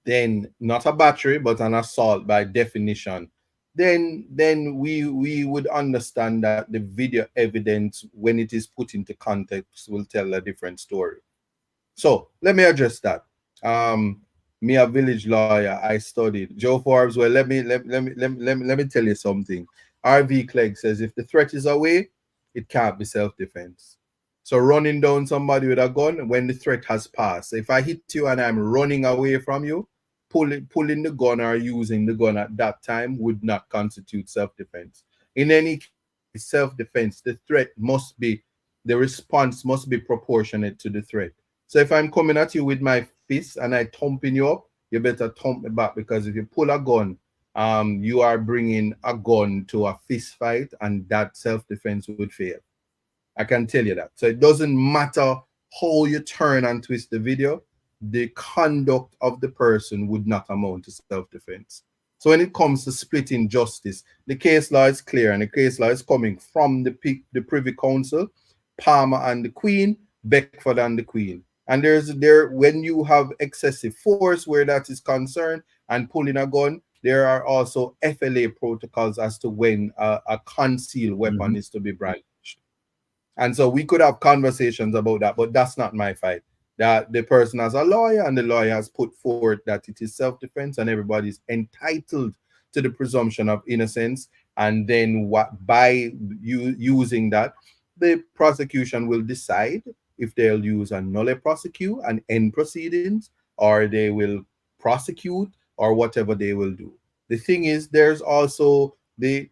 then not a battery but an assault by definition, then we would understand that the video evidence, when it is put into context, will tell a different story. So let me address that. Um, Me a village lawyer, I studied. Joe Forbes, well, let me tell you something. RV Clegg says if the threat is away, it can't be self-defense. So running down somebody with a gun when the threat has passed. If I hit you and I'm running away from you, pulling the gun or using the gun at that time would not constitute self-defense. In any case, self-defense, the response must be proportionate to the threat. So if I'm coming at you with my fist and I thumping you up, you better thump me back, because if you pull a gun, you are bringing a gun to a fist fight, and that self-defense would fail. I can tell you that. So it doesn't matter how you turn and twist the video, the conduct of the person would not amount to self-defense. So when it comes to splitting justice, the case law is clear, and the case law is coming from the Privy Council, Palmer and the Queen, Beckford and the Queen. And when you have excessive force where that is concerned and pulling a gun, there are also FLA protocols as to when a concealed weapon is to be brandished. And so we could have conversations about that, but that's not my fight. That the person has a lawyer and the lawyer has put forward that it is self-defense and everybody's entitled to the presumption of innocence. And then by you using that, the prosecution will decide if they'll use a nolle prosecute and end proceedings, or they will prosecute, or whatever they will do. The thing is, there's also the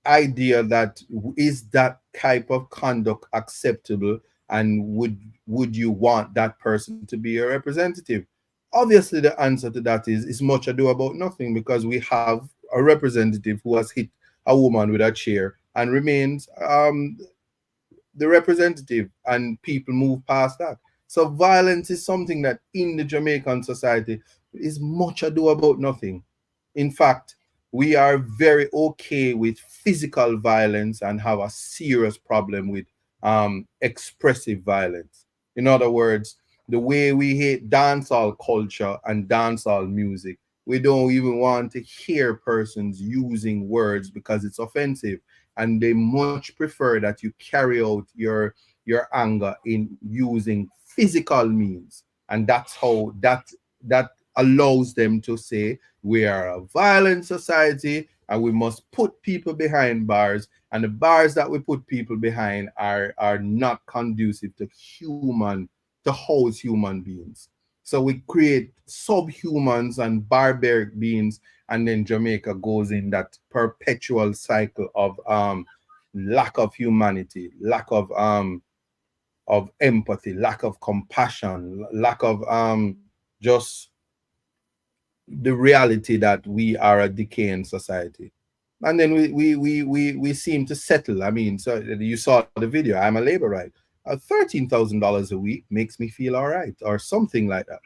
idea that is that type of conduct acceptable, and would you want that person to be your representative? Obviously the answer to that is much ado about nothing, because we have a representative who has hit a woman with a chair and remains the representative, and people move past that. So violence is something that in the Jamaican society is much ado about nothing. In fact, we are very okay with physical violence and have a serious problem with expressive violence. In other words, the way we hate dancehall culture and dancehall music, we don't even want to hear persons using words because it's offensive, and they much prefer that you carry out your anger in using physical means, and that's how that allows them to say we are a violent society and we must put people behind bars, and the bars that we put people behind are not conducive to house human beings. So we create subhumans and barbaric beings, and then Jamaica goes in that perpetual cycle of lack of humanity, lack of empathy, lack of compassion, lack of just the reality that we are a decaying society. And then we seem to settle. I mean, so you saw the video. I'm a labor right. $13,000 a week makes me feel all right, or something like that.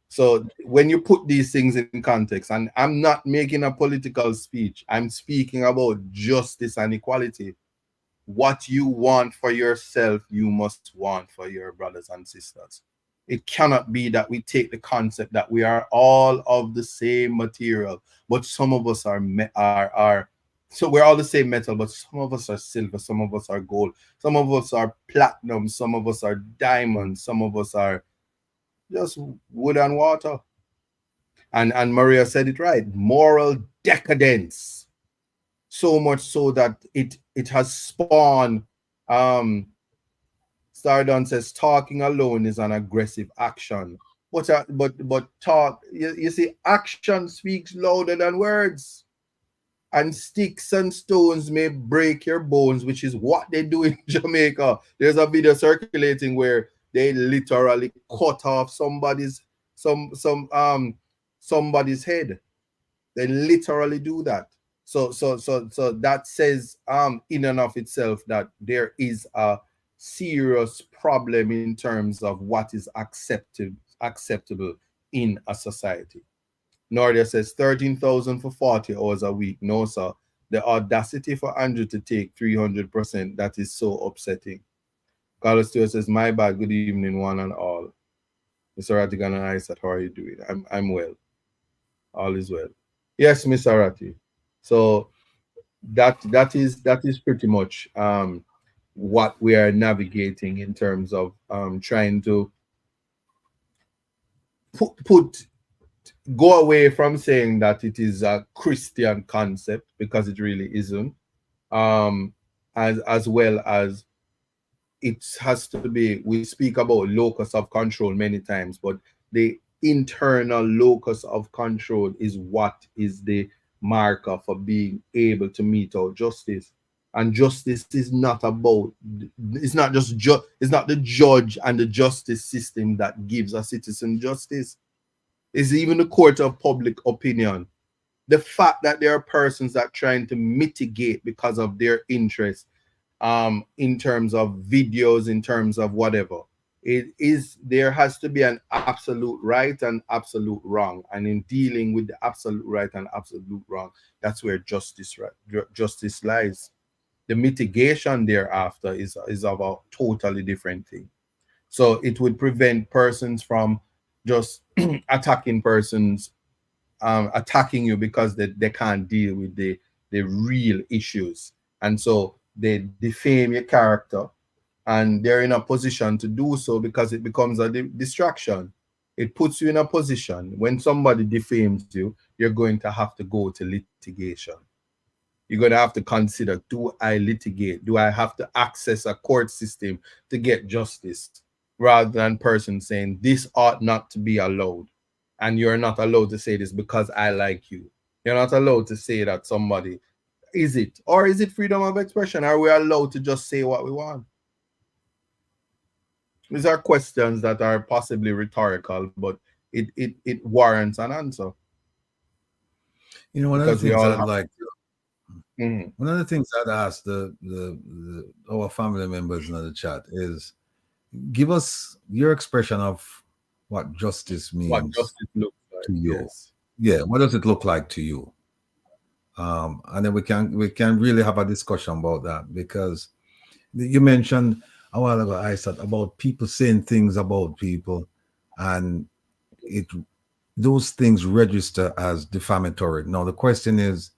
So when you put these things in context, and I'm not making a political speech, I'm speaking about justice and equality. What you want for yourself, you must want for your brothers and sisters. It cannot be that we take the concept that we are all of the same material, but some of us are so we're all the same metal, but some of us are silver, some of us are gold, some of us are platinum, some of us are diamonds, some of us are just wood and water. And Maria said it right, moral decadence. So much so that it has spawned Stardon says talking alone is an aggressive action. But talk, you see, action speaks louder than words. And sticks and stones may break your bones, which is what they do in Jamaica. There's a video circulating where they literally cut off somebody's head. They literally do that. So that says in and of itself that there is a serious problem in terms of what is acceptable in a society. Nordia says 13,000 for 40 hours a week. No, sir. The audacity for Andrew to take 300%, that is so upsetting. Carlos Stewart says, my bad, good evening, one and all. Mr. Ratigan and I said, how are you doing? I'm well. All is well. Yes, Miss Arati. So that is pretty much what we are navigating in terms of trying to go away from saying that it is a Christian concept, because it really isn't, as well as it has to be. We speak about locus of control many times, but the internal locus of control is what is the marker for being able to mete out justice. And justice is not about, it's not just it's not the judge and the justice system that gives a citizen justice. It's even the court of public opinion. The fact that there are persons that are trying to mitigate because of their interest, in terms of videos, in terms of whatever. There has to be an absolute right and absolute wrong. And in dealing with the absolute right and absolute wrong, that's where justice lies. The mitigation thereafter is of a totally different thing. So it would prevent persons from just attacking persons, attacking you because they can't deal with the real issues. And so they defame your character, and they're in a position to do so because it becomes a distraction. It puts you in a position when somebody defames you, you're going to have to go to litigation. You're going to have to consider, do I litigate? Do I have to access a court system to get justice? Rather than person saying this ought not to be allowed. And you're not allowed to say this because I like you. You're not allowed to say that somebody, is it? Or is it freedom of expression? Are we allowed to just say what we want? These are questions that are possibly rhetorical, but it warrants an answer. You know, one because of the things I'd have, like to, one of the things I'd ask our family members in the chat is, give us your expression of what justice means. What justice looks like to you. Yes. Yeah, what does it look like to you? And then we can really have a discussion about that, because you mentioned a while ago, I said, about people saying things about people, and those things register as defamatory. Now the question is,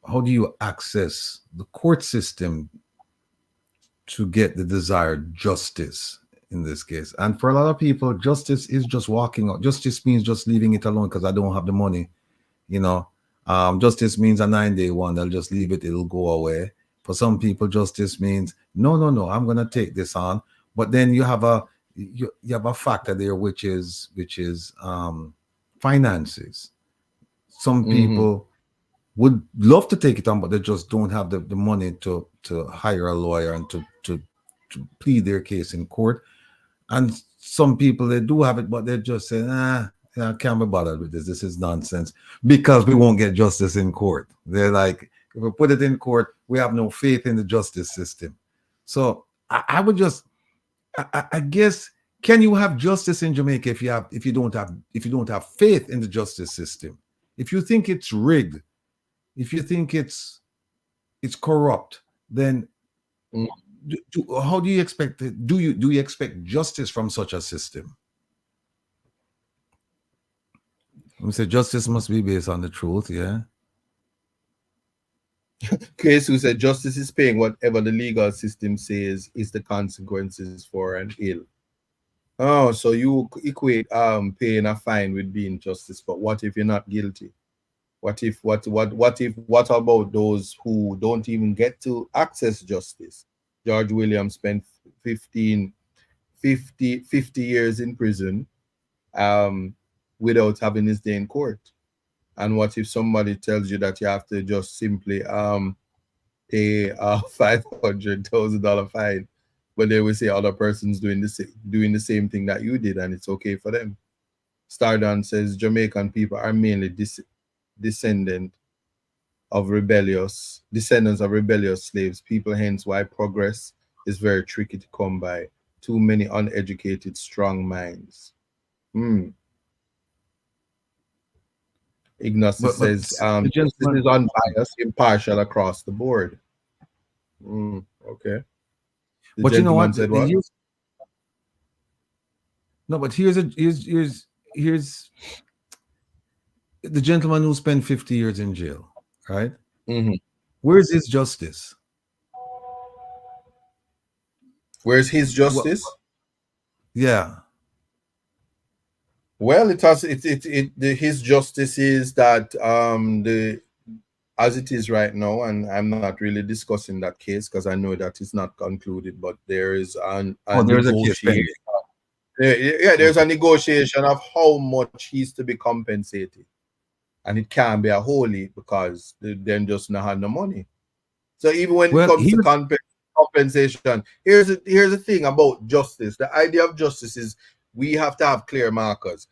how do you access the court system to get the desired justice in this case? And for a lot of people, justice is just walking out. Justice means just leaving it alone because I don't have the money. You know, justice means a 9-day one. They'll just leave it. It'll go away. For some people, justice means no, I'm going to take this on. But then you have a factor there, which is finances. Some people would love to take it on, but they just don't have the money to hire a lawyer and to plead their case in court. And some people, they do have it, but they just say, I can't be bothered with this. This is nonsense, because we won't get justice in court. They're like, if we put it in court, we have no faith in the justice system. So I would just, I guess, can you have justice in Jamaica if you don't have faith in the justice system? If you think it's rigged, if you think it's corrupt, then how do you expect it? Do you expect justice from such a system? We say justice must be based on the truth, yeah. Case who said justice is paying whatever the legal system says is the consequences for an ill. Oh, so you equate paying a fine with being justice, but what if you're not guilty? What about those who don't even get to access justice? George Williams spent 15, 50 years in prison um without having his day in court. And what if somebody tells you that you have to just simply pay a $500,000 fine, but they will say other persons doing the same thing that you did, and it's okay for them. Stardon says Jamaican people are mainly descendant descendants of rebellious slaves people, hence why progress is very tricky to come by. Too many uneducated, strong minds. Hmm. Ignatius But says the justice gentleman, is unbiased, impartial across the board. Okay. The but you know gentleman what? said what? No, but here's the gentleman who spent 50 years in jail, right? Mm-hmm. Where's his justice? Where's his What? justice? Yeah. Well, it has his justice is that the as it is right now, and I'm not really discussing that case because I know that it's not concluded, but there is a Oh, there's a case negotiation. pending. Yeah, there's Okay. a negotiation of how much he's to be compensated, and it can't be a wholly because they then just not have no money. So even when it Well, comes to here's compensation, here's the thing about justice. The idea of justice is we have to have clear markers.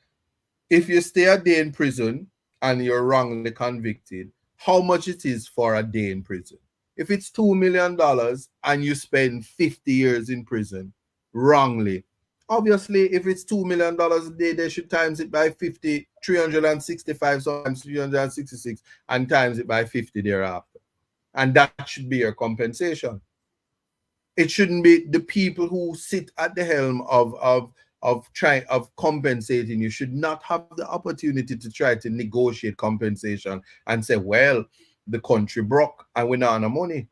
If you stay a day in prison and you're wrongly convicted, how much it is for a day in prison? If it's $2 million and you spend 50 years in prison wrongly, obviously, if it's $2 million a day, they should times it by 50, 365, sometimes 366, and times it by 50 thereafter. And that should be your compensation. It shouldn't be the people who sit at the helm of compensating. You should not have the opportunity to try to negotiate compensation and say, well, the country broke and we're not on the money.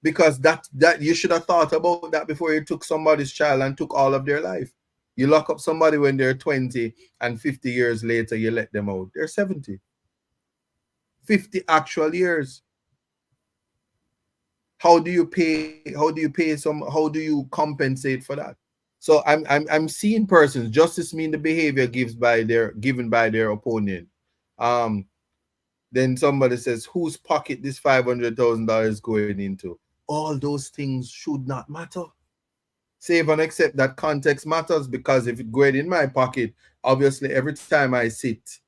Because that you should have thought about that before you took somebody's child and took all of their life. You lock up somebody when they're 20 and 50 years later you let them out. They're 70. 50 actual years. How do you compensate for that? So I'm seeing persons. Justice mean the behavior given by their opponent. um then somebody says, whose pocket this $500,000 going into? All those things should not matter, save and except that context matters, because if it going in my pocket, obviously every time I sit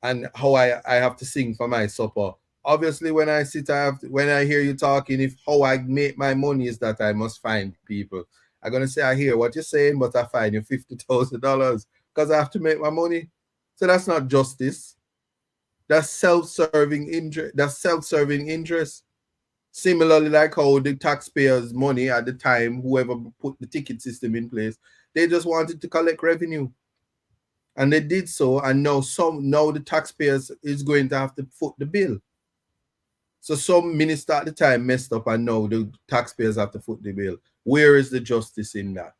and how I have to sing for my supper. Obviously, when I sit, when I hear you talking, if how I make my money is that I must find people. I'm gonna say I hear what you're saying, but I find you $50,000 because I have to make my money. So that's not justice. That's self-serving interest. That's self-serving interest. Similarly, like how the taxpayers' money at the time, whoever put the ticket system in place, they just wanted to collect revenue, and they did so, and now the taxpayers is going to have to foot the bill. So some minister at the time messed up, and now the taxpayers have to foot the bill. Where is the justice in that?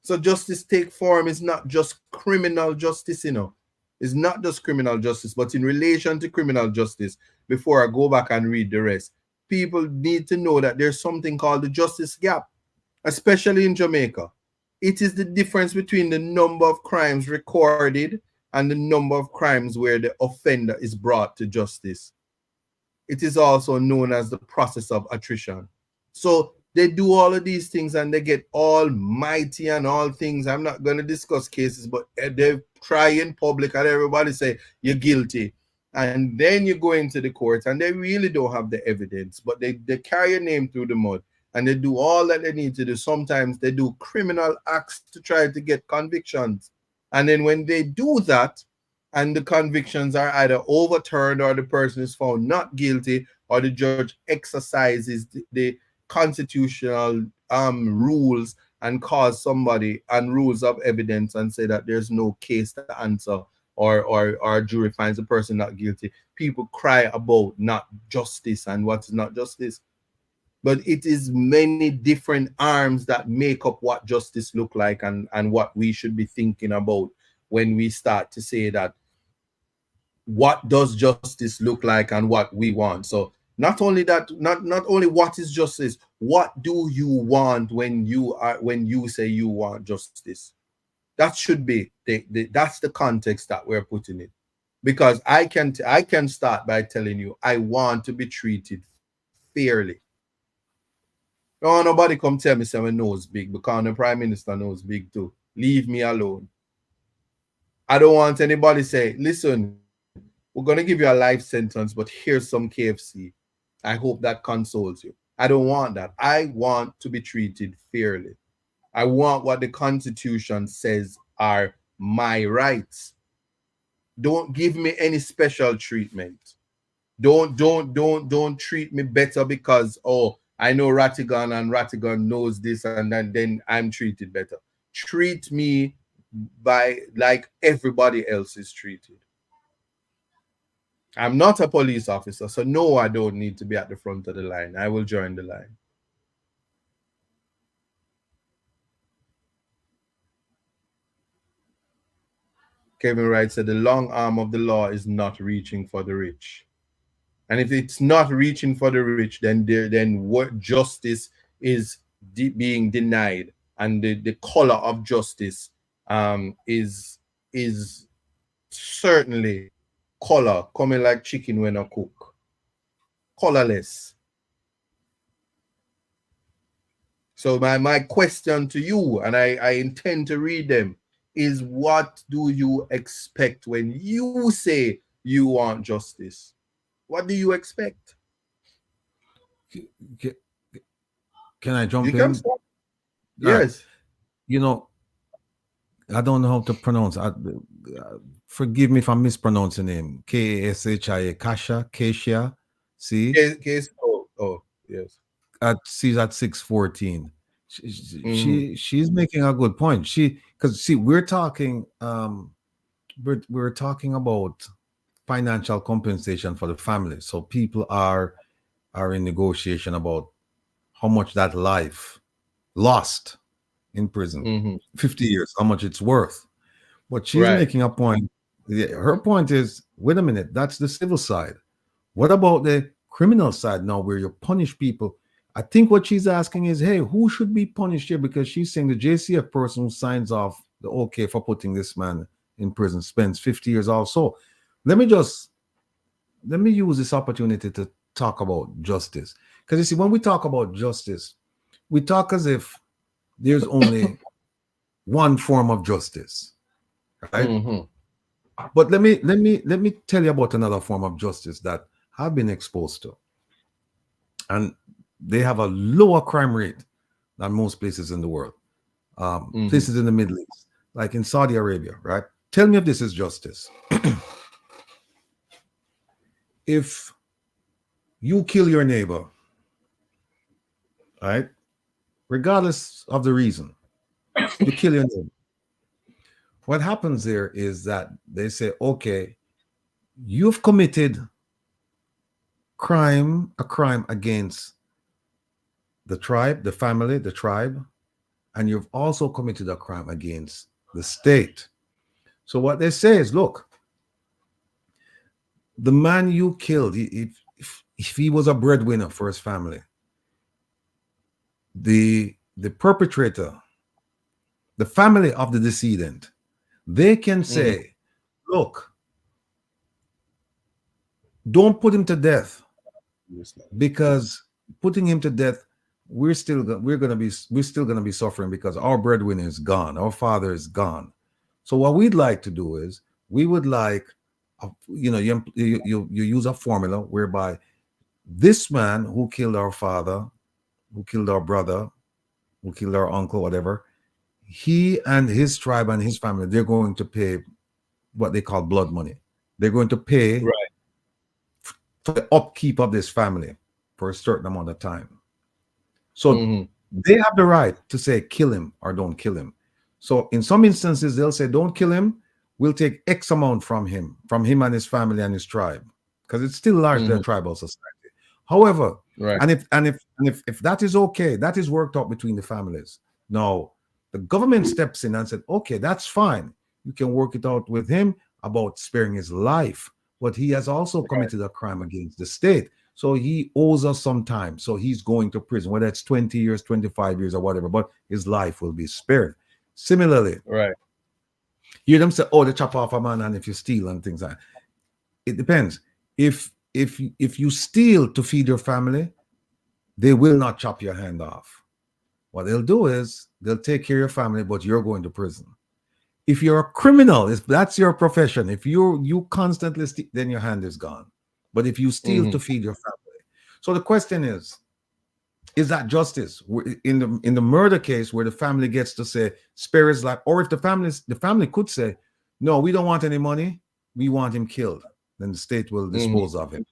So justice take form is not just criminal justice, it's not just criminal justice, but in relation to criminal justice. Before I go back and read the rest, people need to know that there's something called the justice gap, especially in Jamaica. It is the difference between the number of crimes recorded and the number of crimes where the offender is brought to justice. It is also known as the process of attrition. So they do all of these things and they get almighty and all things. I'm not going to discuss cases, but they try in public and everybody say you're guilty. And then you go into the court and they really don't have the evidence, but they carry your name through the mud and they do all that they need to do. Sometimes they do criminal acts to try to get convictions. And then when they do that, and the convictions are either overturned or the person is found not guilty, or the judge exercises the constitutional rules and cause somebody and rules of evidence and say that there's no case to answer, or a jury finds the person not guilty. People cry about not justice and what is not justice. but it is many different arms that make up what justice look like, and what we should be thinking about when we start to say that what does justice look like and what we want. So not only that, not only what is justice, what do you want when you say you want justice? That should be that's the context that we're putting it. Because I can start by telling you I want to be treated fairly. No, nobody come tell me say my nose big, because the prime minister knows big too. Leave me alone. I don't want anybody say, listen, we're gonna give you a life sentence, but here's some KFC. I hope that consoles you. I don't want that. I want to be treated fairly. I want what the Constitution says are my rights. Don't give me any special treatment. Don't treat me better because, oh, I know Ratigan and Ratigan knows this, and then I'm treated better. Treat me by like everybody else is treated. I'm not a police officer, so no, I don't need to be at the front of the line. I will join the line. Kevin Wright said the long arm of the law is not reaching for the rich. And if it's not reaching for the rich, then what justice is being denied, and the color of justice is certainly color coming like chicken when I cook, colorless. So my question to you, and I intend to read them, is what do you expect when you say you want justice? What do you expect? Can I jump You can in? start. Right. Yes. You know, I don't know how to pronounce. Forgive me if I'm mispronouncing the name. Kashia, Kashia. See, Case. Oh, yes. she's at 614. She's making a good point. Because see, we're talking we're talking about financial compensation for the family. So people are in negotiation about how much that life lost in prison, 50 years, how much it's worth. But she's making a point. Her point is, wait a minute, that's the civil side. What about the criminal side now, where you punish people? I think what she's asking is, hey, who should be punished here? Because she's saying the JCF person who signs off the okay for putting this man in prison spends 50 years also. Let me use this opportunity to talk about justice. Because you see, when we talk about justice, we talk as if there's only one form of justice, right? But let me tell you about another form of justice that I've been exposed to, and they have a lower crime rate than most places in the world. Places in the Middle East, like in Saudi Arabia, right? Tell me if this is justice. If you kill your neighbor, right, regardless of the reason, you kill your neighbor. What happens there is that they say, okay, you've committed a crime against the tribe, the family, the tribe, and you've also committed a crime against the state. So what they say is, look, the man you killed, if he was a breadwinner for his family, the perpetrator, the family of the decedent, they can say, look, don't put him to death, because putting him to death, we're still gonna be suffering, because our breadwinner is gone, our father is gone. So what we'd like to do is, we would like, you use a formula whereby this man who killed our father, who killed our brother, who killed our uncle, whatever, he and his tribe and his family, they're going to pay what they call blood money. They're going to pay for the upkeep of this family for a certain amount of time. So they have the right to say kill him or don't kill him. So in some instances, they'll say don't kill him, we'll take X amount from him and his family and his tribe, because it's still largely a tribal society. However, Right. and if that is okay, that is worked out between the families. Now, the government steps in and said, okay, that's fine. You can work it out with him about sparing his life, but he has also committed a crime against the state. So he owes us some time. So he's going to prison, whether it's 20 years, 25 years, or whatever, but his life will be spared. Similarly, Right. you hear them say, oh, they chop off a man, and if you steal and things like that. It depends. If you steal to feed your family, they will not chop your hand off. What they'll do is they'll take care of your family, but you're going to prison. If you're a criminal, if that's your profession, if you constantly steal, then your hand is gone. But if you steal to feed your family, so the question is that justice in the murder case where the family gets to say spare his life, or if the family could say, no, we don't want any money, we want him killed, then the state will dispose of him.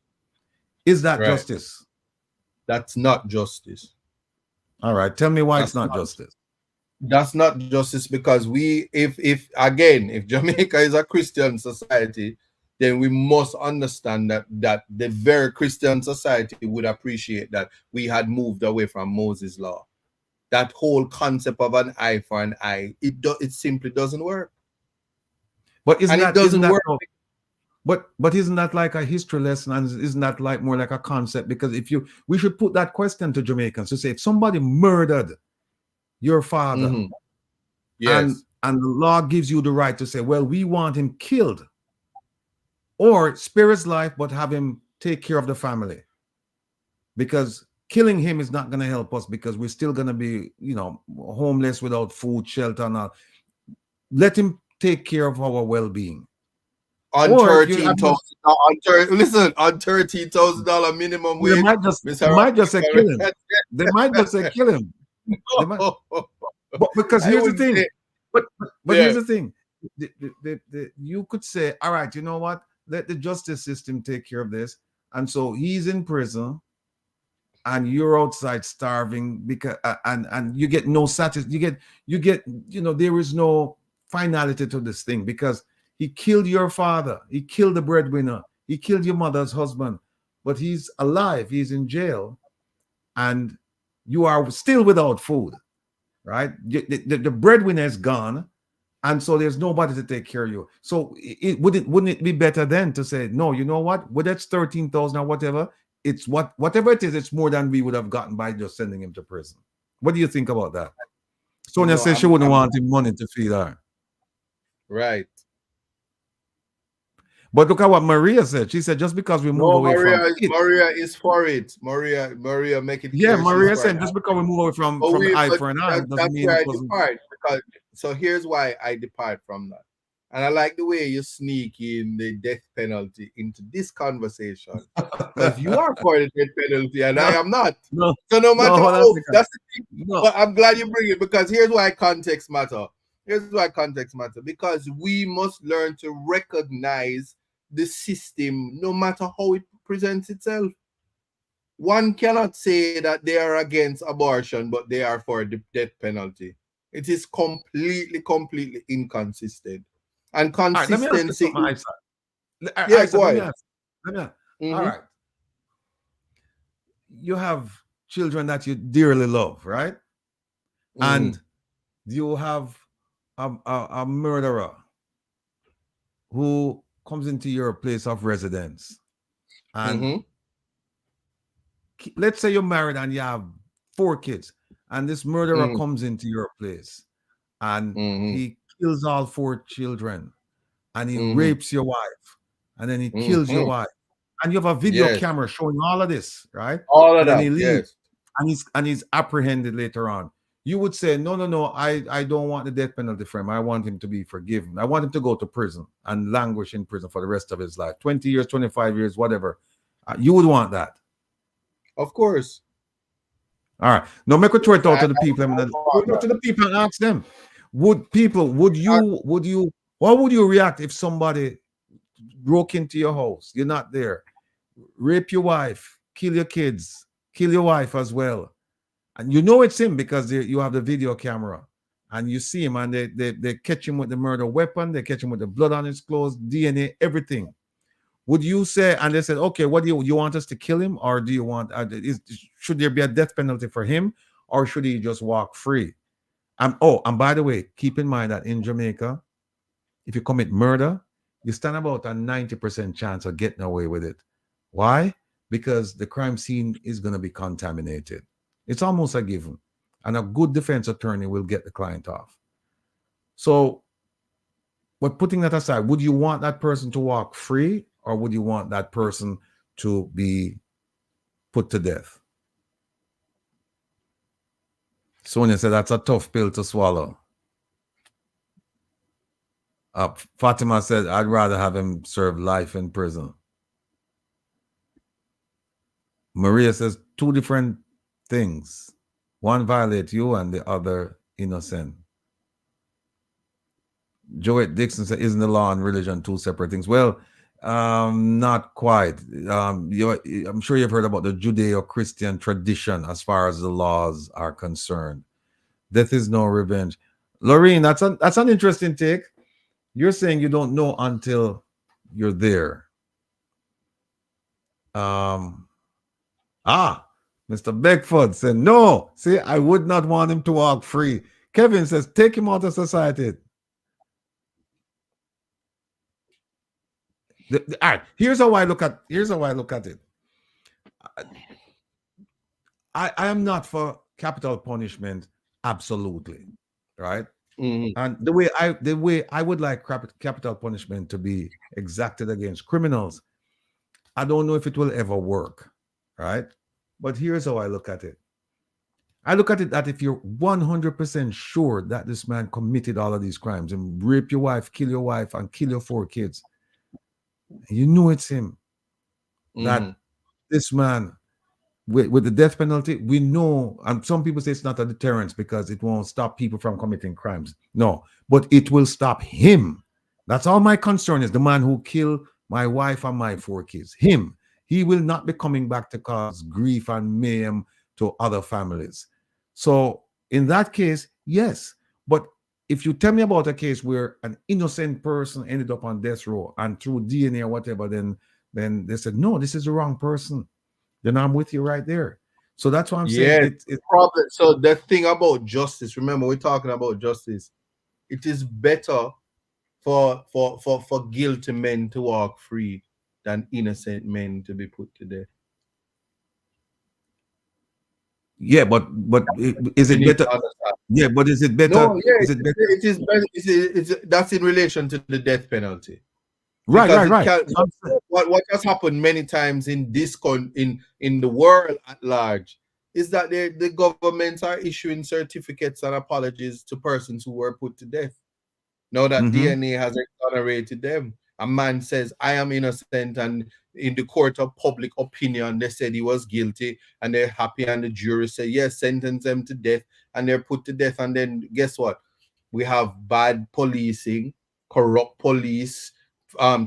Is that justice? That's not justice. All right, tell me why it's not justice. That's not justice because if Jamaica is a Christian society, then we must understand that the very Christian society would appreciate that we had moved away from Moses' law. That whole concept of an eye for an eye, it simply doesn't work. But isn't it doesn't work. But isn't that like a history lesson, and isn't that like more like a concept? Because we should put that question to Jamaicans to say, if somebody murdered your father, yes, and the law gives you the right to say, well, we want him killed, or spare his life, but have him take care of the family, because killing him is not going to help us, because we're still going to be, homeless, without food, shelter, and all. Let him take care of our well-being. On $13,000 minimum wage. They might just say kill him. They might just say kill him. But because here's the thing. But here's the thing. You could say, all right, you know what? Let the justice system take care of this. And so he's in prison, and you're outside starving because and you get no satisfaction. You get there is no finality to this thing, because he killed your father, he killed the breadwinner, he killed your mother's husband, but he's alive, he's in jail, and you are still without food, right? The breadwinner is gone, and so there's nobody to take care of you. So wouldn't it be better then to say, no, you know what? Whether it's 13,000 or whatever, it's whatever it is, it's more than we would have gotten by just sending him to prison. What do you think about that? Sonia says she wouldn't want him money to feed her. Right. But look at what Maria said. She said, just because we move away from it. Maria is for it. Maria make it clear. Yeah, Maria said, just because we move away from the eye for an eye doesn't mean it wasn't. So here's why I depart from that. And I like the way you sneak in the death penalty into this conversation. Because you are for the death penalty and I am not. No. So no matter that's the thing. No. But I'm glad you bring it, because here's why context matter. Because we must learn to recognize the system no matter how it presents itself. One cannot say that they are against abortion, but they are for the death penalty. It is completely inconsistent. And consistency. All right. All right. You have children that you dearly love, right? And you have a murderer who comes into your place of residence, and let's say you're married and you have 4 kids, and this murderer comes into your place, and he kills all 4 children, and he rapes your wife, and then he kills your wife, and you have a video camera showing all of this, right? All of that, and he leaves, and he's apprehended later on. You would say, no, I don't want the death penalty for him. I want him to be forgiven. I want him to go to prison and languish in prison for the rest of his life, 20 years, 25 years, whatever. You would want that. Of course. All right. Now make a throw it out to the people. Go to the people and ask them. What would you react if somebody broke into your house? You're not there. Rape your wife, kill your kids, kill your wife as well. And you know it's him because you have the video camera, and you see him, and they catch him with the murder weapon. They catch him with the blood on his clothes, DNA, everything. would you say, and they said, okay, what do you want us to kill him, or do you want, should there be a death penalty for him, or should he just walk free? And by the way, keep in mind that in Jamaica, if you commit murder, you stand about a 90% chance of getting away with it. Why? Because the crime scene is going to be contaminated. It's almost a given. And a good defense attorney will get the client off. So, but putting that aside, would you want that person to walk free, or would you want that person to be put to death? Sonia said that's a tough pill to swallow. Fatima said, I'd rather have him serve life in prison. Maria says, two different things. One violate you and the other innocent. Joette Dixon said, isn't the law and religion two separate things? Well, not quite. I'm sure you've heard about the Judeo-Christian tradition as far as the laws are concerned. Death is no revenge. Lorraine, that's an interesting take. You're saying you don't know until you're there. Mr. Beckford said, no. See, I would not want him to walk free. Kevin says, take him out of society. All right, here's how I look at it. I am not for capital punishment, absolutely, right? Mm-hmm. And the way I would like capital punishment to be exacted against criminals, I don't know if it will ever work, right? But here's how I look at it. I look at it that if you're 100% sure that this man committed all of these crimes and rape your wife, kill your wife, and kill your 4 kids, you know it's him. That this man, with the death penalty, we know, and some people say it's not a deterrence because it won't stop people from committing crimes. No, but it will stop him. That's all my concern is, the man who killed my wife and my 4 kids. Him. He will not be coming back to cause grief and mayhem to other families. So in that case, yes. But if you tell me about a case where an innocent person ended up on death row and through DNA or whatever, then they said, no, this is the wrong person, then I'm with you right there. So that's what I'm saying. It's problem. So the thing about justice, remember, we're talking about justice. It is better for guilty men to walk free than innocent men to be put to death. Yeah, but is it better? Yeah, but is it better? No, yeah, is it better? It is better. It's that's in relation to the death penalty. Right. What has happened many times in this in the world at large is that the governments are issuing certificates and apologies to persons who were put to death. Now that DNA has exonerated them, a man says, I am innocent, and in the court of public opinion, they said he was guilty, and they're happy, and the jury say, yes, sentence them to death, and they're put to death. And then guess what? We have bad policing, corrupt police,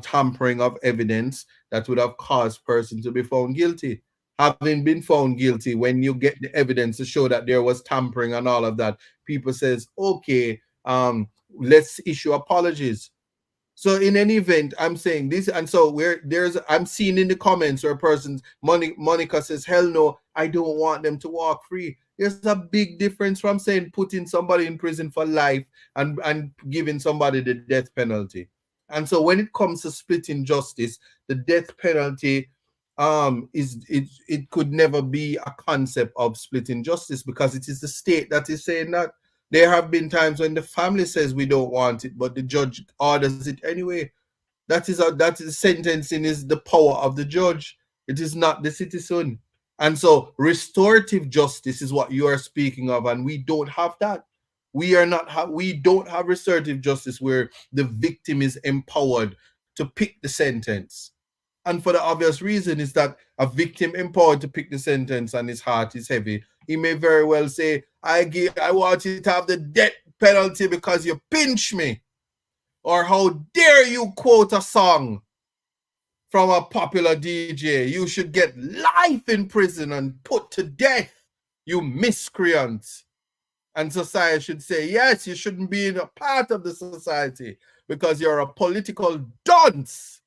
tampering of evidence that would have caused person to be found guilty. Having been found guilty, when you get the evidence to show that there was tampering and all of that, people says, okay, let's issue apologies. So in any event, I'm saying this, and so I'm seeing in the comments where persons, Monica says, hell no, I don't want them to walk free. There's a big difference from saying putting somebody in prison for life and giving somebody the death penalty. And so when it comes to splitting justice, the death penalty it could never be a concept of splitting justice, because it is the state that is saying that. There have been times when the family says we don't want it, but the judge orders it anyway. That is sentencing is the power of the judge. It is not the citizen. And so restorative justice is what you are speaking of, and we don't have that. We don't have restorative justice where the victim is empowered to pick the sentence. And for the obvious reason is that a victim empowered to pick the sentence and his heart is heavy, he may very well say, I want you to have the death penalty because you pinch me. Or how dare you quote a song from a popular DJ? You should get life in prison and put to death, you miscreant. And society should say, yes, you shouldn't be in a part of the society because you're a political dunce.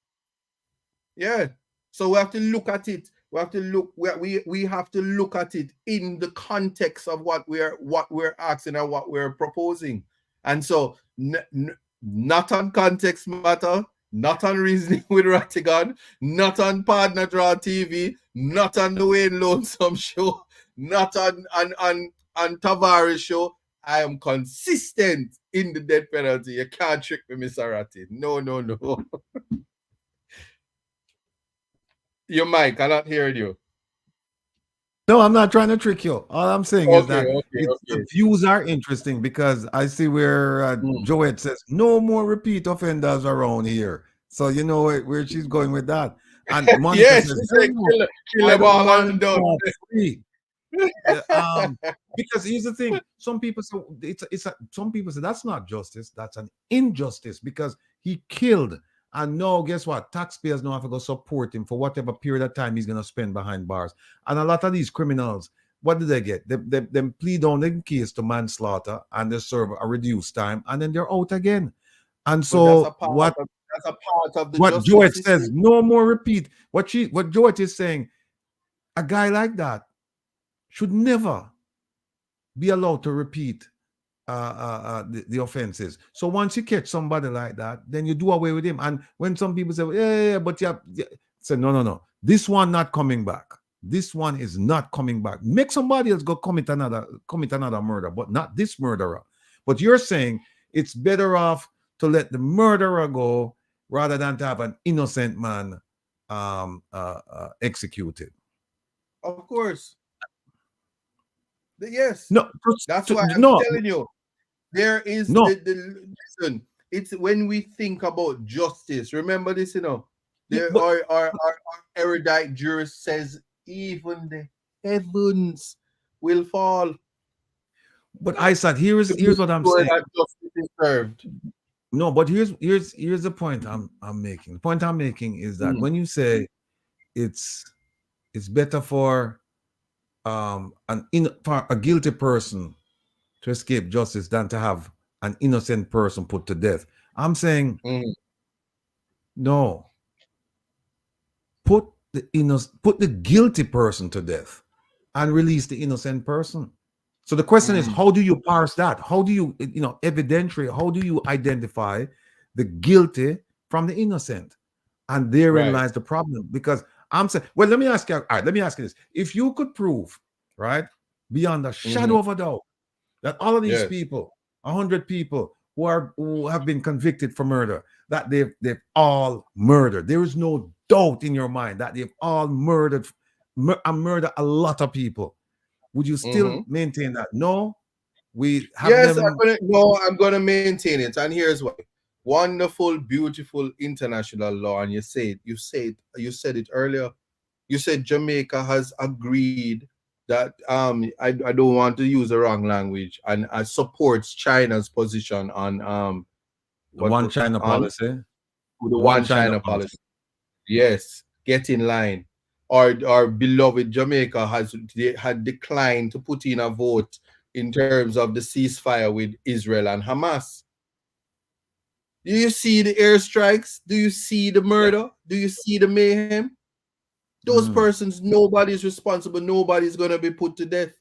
Yeah. So we have to look at it. We have to look. We have to look at it in the context of what we're asking and what we're proposing. And so, not on context matter, not on reasoning with Ratigan, not on Partner Draw TV, not on the Wayne Lonesome show, not on Tavares show. I am consistent in the death penalty. You can't trick me, Mr. Ratty. No, no, no. Your mic, I'm not hearing you. No, I'm not trying to trick you. All I'm saying is Okay, that okay, the okay. views are interesting because I see where Joette says no more repeat offenders around here. So you know where she's going with that. And Monica Yes, says, she "Hell said no, kill I them don't all want and to done. off free." Because here's the thing: some people say some people say that's not justice, that's an injustice because he killed. And now, guess what? Taxpayers now have to go support him for whatever period of time he's going to spend behind bars. And a lot of these criminals, what do they get? They plead on the case to manslaughter and they serve a reduced time and then they're out again. And But that's a so part of that's a part of the what justice Joet system. says, no more repeat. What Joet is saying, a guy like that should never be allowed to repeat the offenses. So once you catch somebody like that, then you do away with him. And when some people say, yeah, but yeah, say no, this one not coming back. This one is not coming back. Make somebody else go commit another murder, but not this murderer. But you're saying it's better off to let the murderer go rather than to have an innocent man executed. Of course. Yes. No, That's why I'm no, telling you. There is no. listen, it's when we think about justice. Remember this, Yeah, there our erudite jurist says even the heavens will fall but Isaac, here's to make what I'm sure saying. that justice is served. No, but here's the point I'm making. The point I'm making is that when you say it's better for for a guilty person to escape justice than to have an innocent person put to death, I'm saying no. Put the guilty person to death and release the innocent person. So the question is, how do you parse that? How do you, evidentiary, how do you identify the guilty from the innocent? And therein Right. lies the problem. Because I'm saying, well, let me ask you, all right, let me ask you this. If you could prove, right, beyond a shadow of a doubt, that all of these Yes. people, 100 people who have been convicted for murder, that they've all murdered. There is no doubt in your mind that they've all murdered a lot of people. Would you still maintain that? No, we have Yes, them. I'm gonna maintain it, and here's why. Wonderful, beautiful international law, and you said it earlier. You said Jamaica has agreed that I don't want to use the wrong language and supports China's position on The one China on policy. the The one one China China policy. policy. Yes, get in line. Our beloved Jamaica had declined to put in a vote in terms of the ceasefire with Israel and Hamas. Do you see the airstrikes? Do you see the murder? Do you see the mayhem? Those persons, nobody's responsible. Nobody's going to be put to death.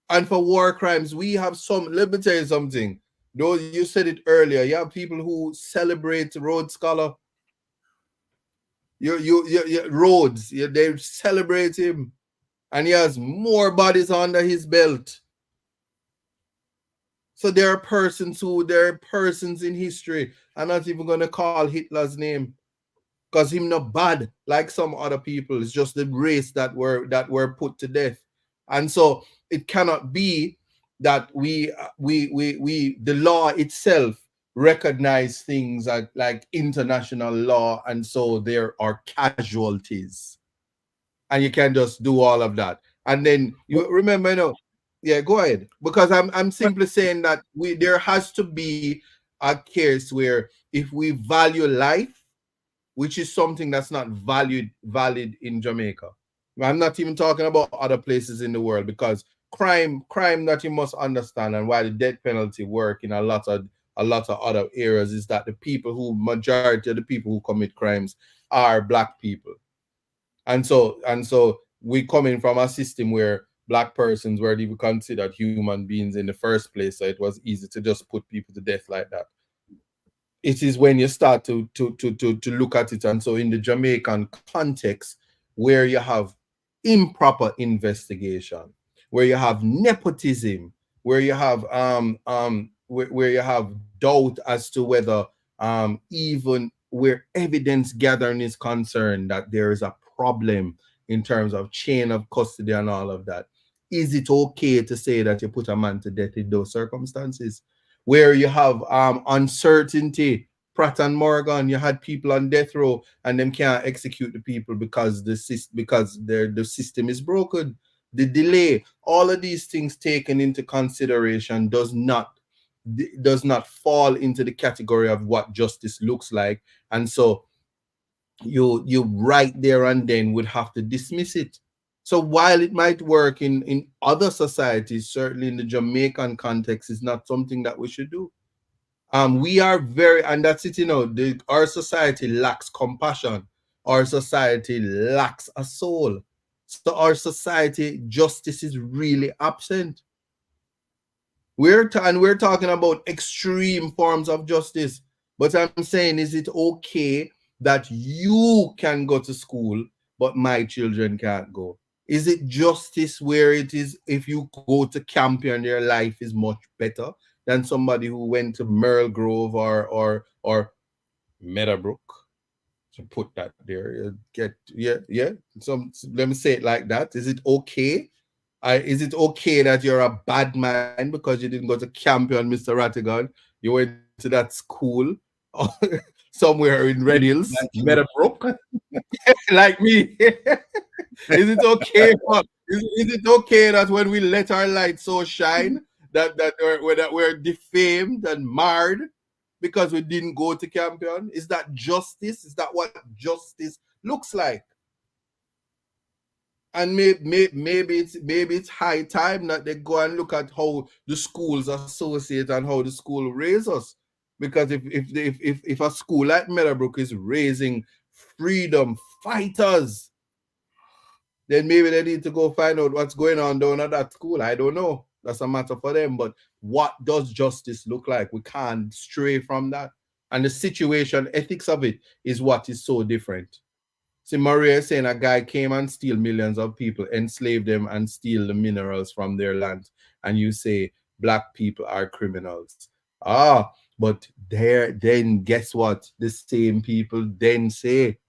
And for war crimes, we have let me tell you something. Though you said it earlier, you have people who celebrate Rhodes Scholar. Rhodes, they celebrate him. And he has more bodies under his belt. So there are persons in history. I'm not even going to call Hitler's name because him not bad like some other people. It's just the race that were put to death. And so it cannot be that we the law itself recognize things like international law, and so there are casualties. And you can just do all of that. And then you remember, yeah, go ahead. Because I'm simply saying that there has to be a case where if we value life, which is something that's not valid in Jamaica. I'm not even talking about other places in the world, because crime that you must understand, and why the death penalty work in a lot of other areas, is that majority of the people who commit crimes, are black people. And so we coming from a system where black persons weren't even considered human beings in the first place, so it was easy to just put people to death like that. It is when you start to look at it. And so in the Jamaican context, where you have improper investigation, where you have nepotism, where you have where you have doubt as to whether even where evidence gathering is concerned, that there is a problem in terms of chain of custody and all of that. Is it okay to say that you put a man to death in those circumstances? Where you have uncertainty. Pratt and Morgan, you had people on death row and them can't execute the people because the system is broken. The delay, all of these things taken into consideration does not fall into the category of what justice looks like. And so you right there and then would have to dismiss it. So while it might work in other societies, certainly in the Jamaican context, is not something that we should do. We are very, and that's it, our society lacks compassion. Our society lacks a soul. So our society, justice is really absent. We're talking about extreme forms of justice. But I'm saying, is it okay that you can go to school, but my children can't go? Is it justice where it is if you go to Campion, your life is much better than somebody who went to Merle Grove or Meadowbrook? So put that there. Yeah. So let me say it like that. Is it okay? Is it okay that you're a bad man because you didn't go to Campion, Mr. Rattigan? You went to that school somewhere in Red Hills, Meadowbrook, like me. Is it okay? Is it okay that when we let our light so shine that we're defamed and marred because we didn't go to Campion? Is that justice? Is that what justice looks like? And maybe it's high time that they go and look at how the schools associate and how the school raise us. Because if a school like Meadowbrook is raising freedom fighters, then maybe they need to go find out what's going on down at that school. I don't know. That's a matter for them. But what does justice look like? We can't stray from that. And the situation ethics of it is what is so different. See, Maria is saying a guy came and steal millions of people, enslave them, and steal the minerals from their land. And you say black people are criminals. But then guess what? The same people then say,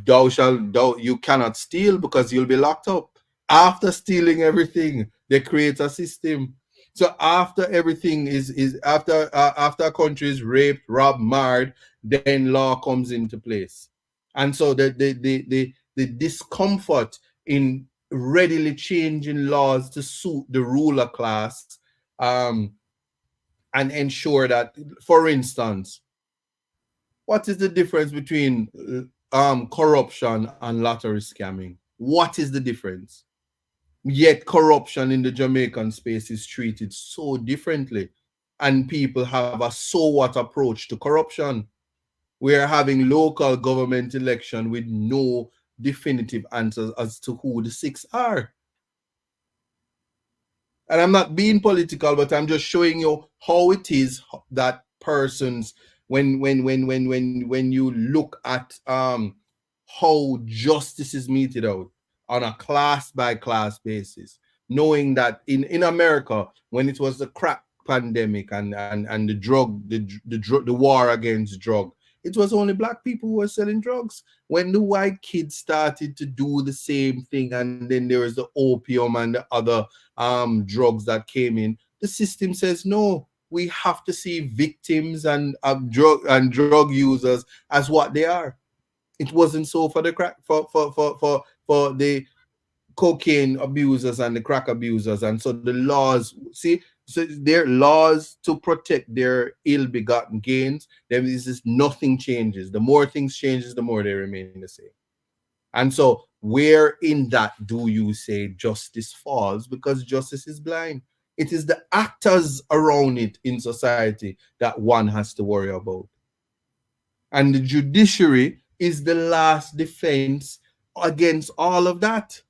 you cannot steal because you'll be locked up. After stealing everything, they create a system. So after everything is after a country is raped, robbed, marred, then law comes into place. And so the discomfort in readily changing laws to suit the ruler class, and ensure that, for instance, what is the difference between corruption and lottery scamming? What is the difference? Yet corruption in the Jamaican space is treated so differently, and people have a so what approach to corruption. We are having local government election with no definitive answers as to who the six are. And I'm not being political, but I'm just showing you how it is that persons, when you look at how justice is meted out on a class by class basis, knowing that in America, when it was the crack pandemic and the war against drug, it was only black people who were selling drugs. When the white kids started to do the same thing, and then there was the opium and the other drugs that came in, the system says no. We have to see victims and drug users as what they are. It wasn't so for the crack for the cocaine abusers and the crack abusers. And so the laws, see, so their laws to protect their ill-begotten gains, there is just nothing changes. The more things changes, the more they remain the same. And so where in that do you say justice falls? Because justice is blind. It is the actors around it in society that one has to worry about. And the judiciary is the last defense against all of that.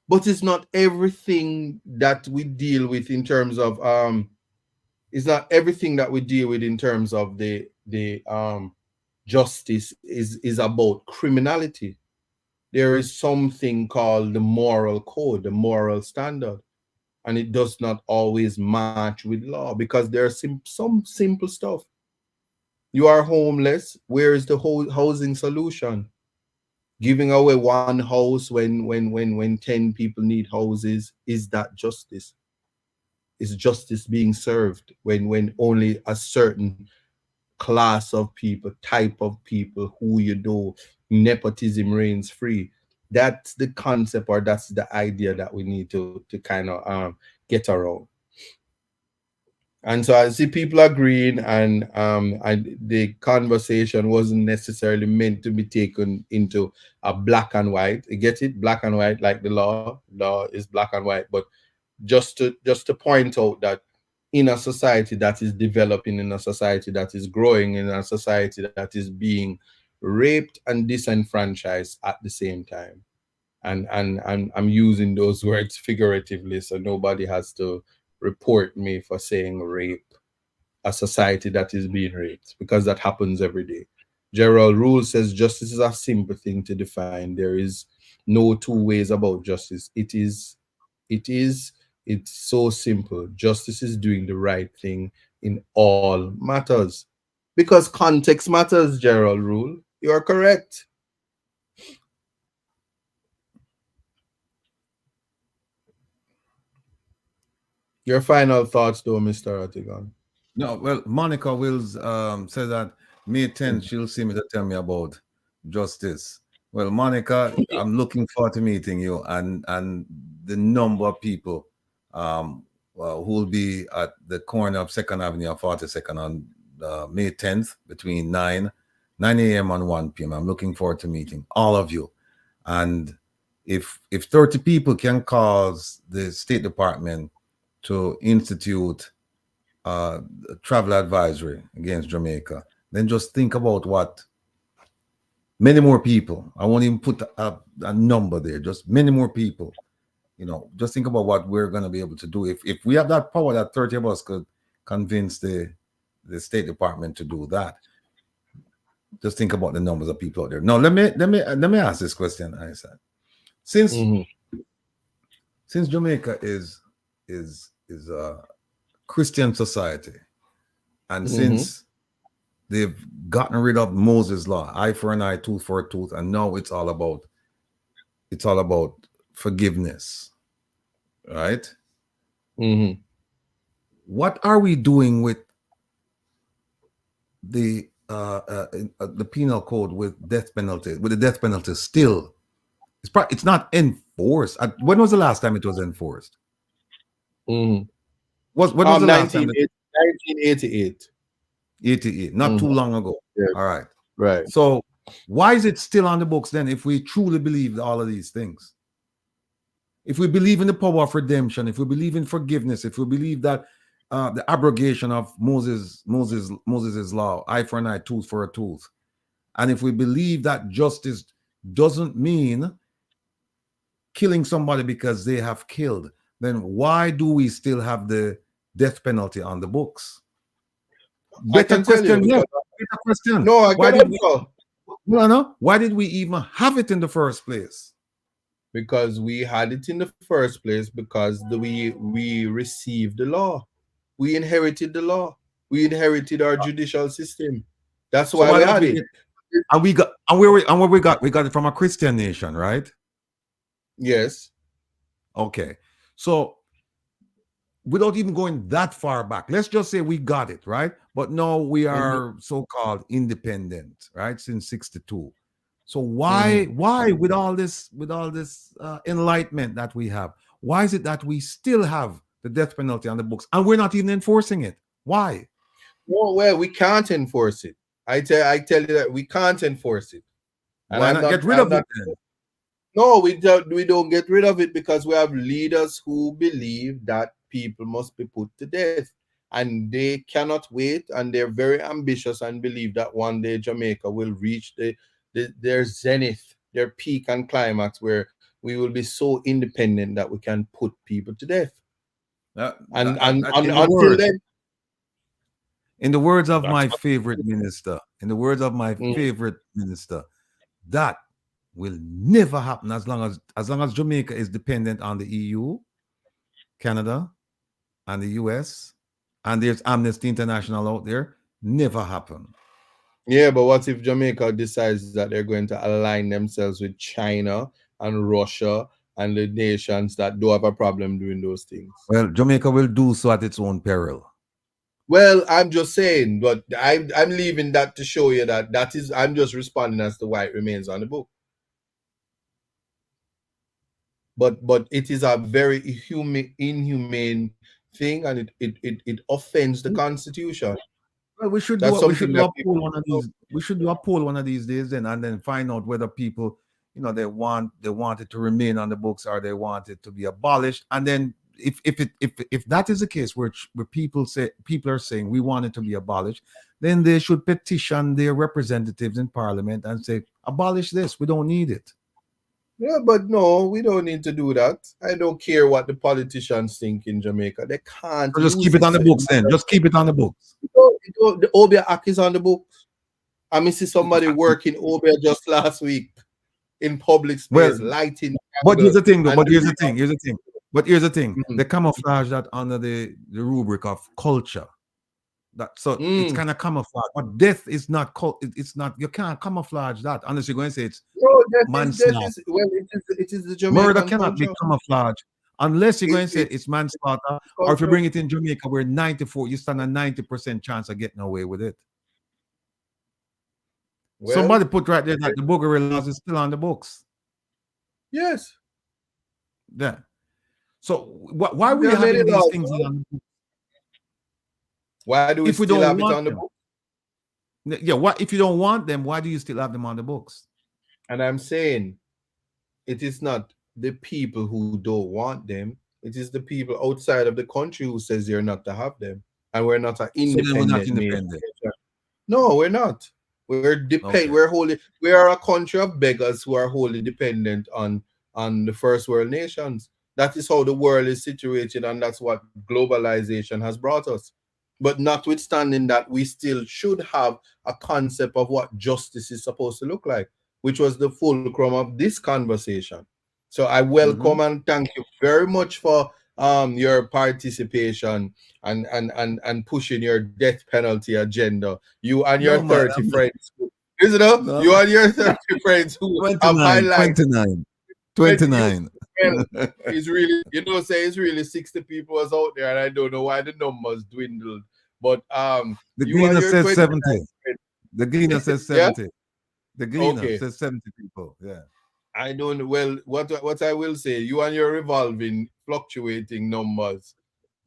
But it's not everything that we deal with in terms of it's not everything that we deal with in terms of the justice is about criminality. There is something called the moral code, the moral standard, and it does not always match with law because there's some simple stuff. You are homeless. Where is the whole housing solution? Giving away one house when 10 people need houses, is that justice? Is justice being served when only a certain class of people, type of people, who you know, nepotism reigns free? That's the concept, or that's the idea that we need to kind of get around. And so I see people agreeing, and the conversation wasn't necessarily meant to be taken into a black and white. You get it? Black and white, like the law. Law is black and white. But just to point out that in a society that is developing, in a society that is growing, in a society that is being raped and disenfranchised at the same time. And I'm using those words figuratively, so nobody has to report me for saying rape, a society that is being raped, because that happens every day. Gerald Rule says justice is a simple thing to define. There is no two ways about justice. It's so simple. Justice is doing the right thing in all matters. Because context matters, Gerald Rule. You are correct. Your final thoughts, though, Mr. Artigan. No, well, Monica Wills says that May 10th she'll see me to tell me about justice. Well, Monica, I'm looking forward to meeting you, and the number of people who will be at the corner of 2nd Avenue and 42nd on May 10th between 9 a.m. and 1 p.m. I'm looking forward to meeting all of you. And if 30 people can cause the State Department to institute travel advisory against Jamaica, then just think about what many more people, I won't even put a number there, just many more people, just think about what we're going to be able to do. If we have that power, that 30 of us could convince the State Department to do that. Just think about the numbers of people out there. Now, let me ask this question, I said. Since Jamaica is a Christian society, and since they've gotten rid of Moses' law, eye for an eye, tooth for a tooth, and now it's all about forgiveness, right? What are we doing with the penal code with death penalty? With the death penalty still, it's not enforced. When was the last time it was enforced? When was the last time? 1988. 88, not too long ago. Yeah. All right. Right. So why is it still on the books then, if we truly believe all of these things? If we believe in the power of redemption, if we believe in forgiveness, if we believe that the abrogation of Moses' law, eye for an eye, tooth for a tooth, and if we believe that justice doesn't mean killing somebody because they have killed, then why do we still have the death penalty on the books? Better question. No, I why did we even have it in the first place? Because we had it in the first place because we received the law. We inherited the law. We inherited our judicial system. That's why we had it. And we got it from a Christian nation, right? Yes. Okay. So without even going that far back, let's just say we got it, right? But now we are so-called independent, right? Since 62. So why with all this enlightenment that we have, why is it that we still have the death penalty on the books and we're not even enforcing it? Why? Well, we can't enforce it. I tell you that we can't enforce it. And why not get rid of it then? No, we don't get rid of it because we have leaders who believe that people must be put to death. and they cannot wait, and they're very ambitious and believe that one day Jamaica will reach their zenith, their peak and climax, where we will be so independent that we can put people to death. And until then, in the words of that's my what, favorite minister, mm, that will never happen as long as Jamaica is dependent on the EU, Canada, and the US, and there's Amnesty International out there. Never happen. yeah, but what if Jamaica decides that they're going to align themselves with China and Russia and the nations that do have a problem doing those things? Well, Jamaica will do so at its own peril. Well, I'm just saying, but I'm leaving that to show you that is, I'm just responding as to why it remains on the book. But it is a very inhumane thing, and it offends the Constitution. Well, we should do a poll one of these. We should do a poll one of these days, and then find out whether people, they want it to remain on the books, or they want it to be abolished. And then if that is the case, where people are saying we want it to be abolished, then they should petition their representatives in Parliament and say, abolish this. We don't need it. Yeah, but no, we don't need to do that. I don't care what the politicians think in Jamaica. They can't. So just keep it on the books then. Just keep it on the books. The Obia Act is on the books. I see somebody working Obia just last week in public space, lighting. But here's the thing, though. Here's the thing. Mm-hmm. They camouflage that under the rubric of culture. It's kind of camouflage, but death is not. It's not. You can't camouflage that unless you're going to say it's manslaughter. It is the Jamaican murder cannot culture. be camouflaged unless you're going to say it's manslaughter, or if you bring it in Jamaica, where 94, you stand a 90% chance of getting away with it. Well, somebody put right there that the Boogery laws is still on the books. Yes. Yeah. So why are we having these things on the books? Why do we still have it on the books? Yeah, what if you don't want them? Why do you still have them on the books? And I'm saying, it is not the people who don't want them. It is the people outside of the country who says you're not to have them, and we're not an independent. So we're not independent. No, we're not. We're okay. We are a country of beggars who are wholly dependent on the first world nations. That is how the world is situated, and that's what globalization has brought us. But notwithstanding that, we still should have a concept of what justice is supposed to look like, which was the fulcrum of this conversation. So I welcome and thank you very much for your participation and pushing your death penalty agenda. You and your 30 friends. Is it up? No. You and your 30 friends who have highlighted 29. It's really, say it's really 60 people was out there, and I don't know why the numbers dwindled. But the Gleaner says 70. The Gleaner says 70. Yeah? The Gleaner says 70 people. Yeah. I don't know. Well, what I will say, you and your revolving, fluctuating numbers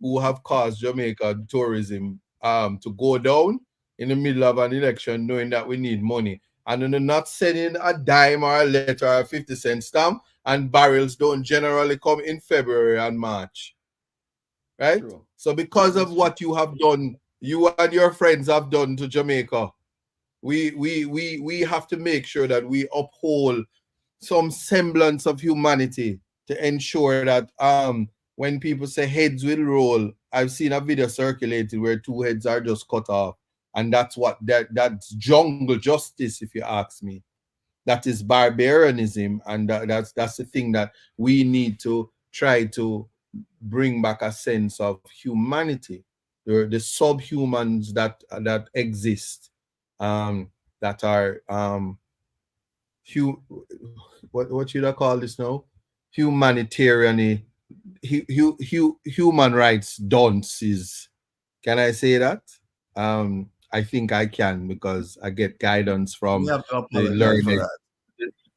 who have caused Jamaica tourism to go down in the middle of an election, knowing that we need money, and then not sending a dime or a letter or a 50-cent stamp, and barrels don't generally come in February and March. Right? True. So because of what you have done, you and your friends have done to Jamaica, we have to make sure that we uphold some semblance of humanity to ensure that when people say heads will roll, I've seen a video circulated where 2 heads are just cut off, and that's that's jungle justice, if you ask me. That is barbarianism, and that's the thing that we need to try to bring back a sense of humanity. The subhumans that exist, that are what should I call this now? Humanitarian, human rights dunces. Can I say that? I think I can, because I get guidance from the learning.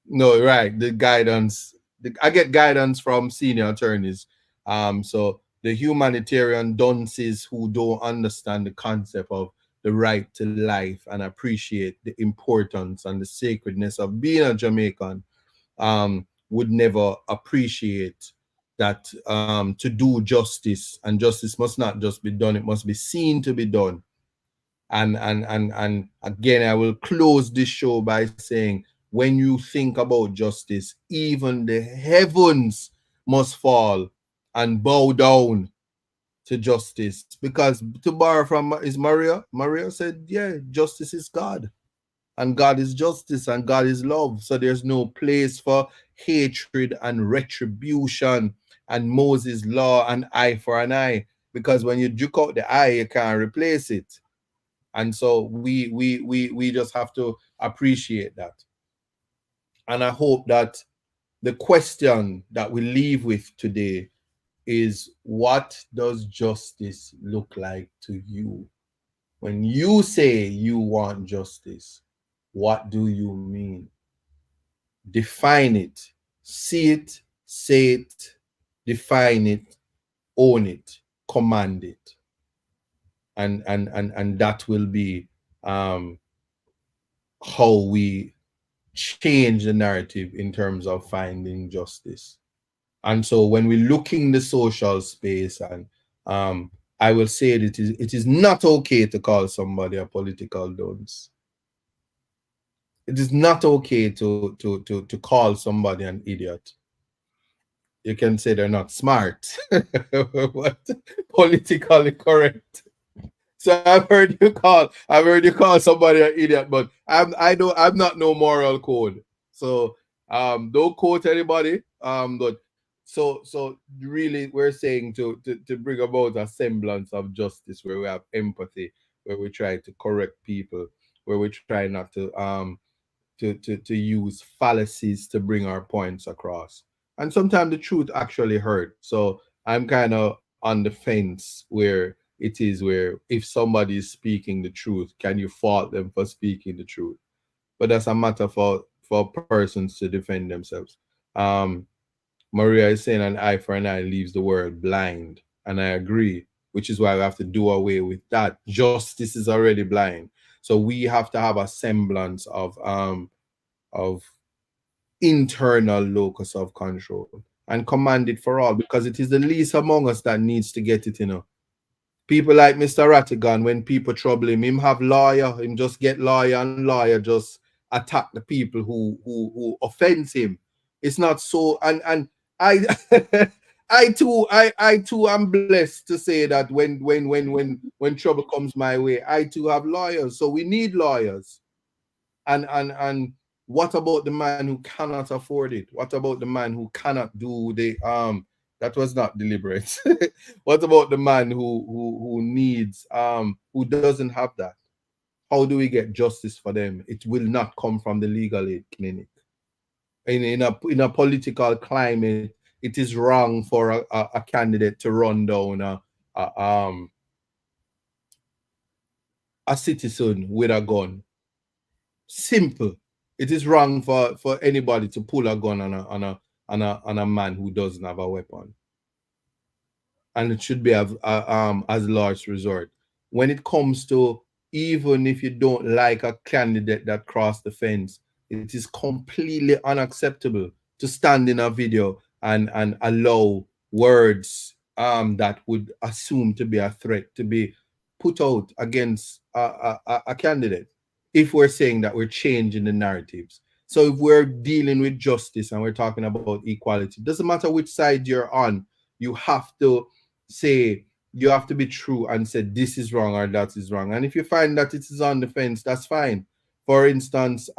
No, right. The guidance. I get guidance from senior attorneys. So the humanitarian dunces who don't understand the concept of the right to life and appreciate the importance and the sacredness of being a Jamaican would never appreciate that to do justice, and justice must not just be done, it must be seen to be done. And again, I will close this show by saying, when you think about justice, even the heavens must fall and bow down to justice. Because, to borrow from, is Maria said, yeah, justice is God, and God is justice, and God is love. So there's no place for hatred and retribution and Moses' law and eye for an eye. Because when you juke out the eye, you can't replace it. And so we just have to appreciate that. And I hope that the question that we leave with today is, what does justice look like to you? When you say you want justice, what do you mean? Define it, see it, say it, define it, own it, command it. And that will be how we change the narrative in terms of finding justice. And so when we look in the social space, and I will say that it is not okay to call somebody a political dunce. It is not okay to call somebody an idiot. You can say they're not smart, but politically correct. So I've heard you call somebody an idiot, but I'm not no moral code. So don't quote anybody. But so really we're saying to bring about a semblance of justice, where we have empathy, where we try to correct people, where we try not to use fallacies to bring our points across. And sometimes the truth actually hurt. So I'm kind of on the fence where it is, where if somebody is speaking the truth, can you fault them for speaking the truth? But that's a matter for persons to defend themselves. Um, Maria is saying an eye for an eye leaves the world blind. And I agree, which is why we have to do away with that. Justice is already blind. So we have to have a semblance of internal locus of control and command it for all, because it is the least among us that needs to get it, People like Mr. Rattigan, when people trouble him have lawyer, him just get lawyer, and lawyer just attack the people who offends him. It's not so. And I I too am blessed to say that when trouble comes my way, I too have lawyers. So we need lawyers. And what about the man who cannot afford it? What about the man who cannot do the that was not deliberate. What about the man who needs who doesn't have that? How do we get justice for them? It will not come from the legal aid clinic. In a political climate, it is wrong for a candidate to run down a citizen with a gun. Simple. It is wrong for anybody to pull a gun on a man who doesn't have a weapon. And it should be as last resort. When it comes to, even if you don't like a candidate that crossed the fence, it is completely unacceptable to stand in a video and allow words that would assume to be a threat to be put out against a candidate, if we're saying that we're changing the narratives. So if we're dealing with justice and we're talking about equality, doesn't matter which side you're on, you have to say, you have to be true and say this is wrong or that is wrong. And if you find that it is on the fence, that's fine. For instance,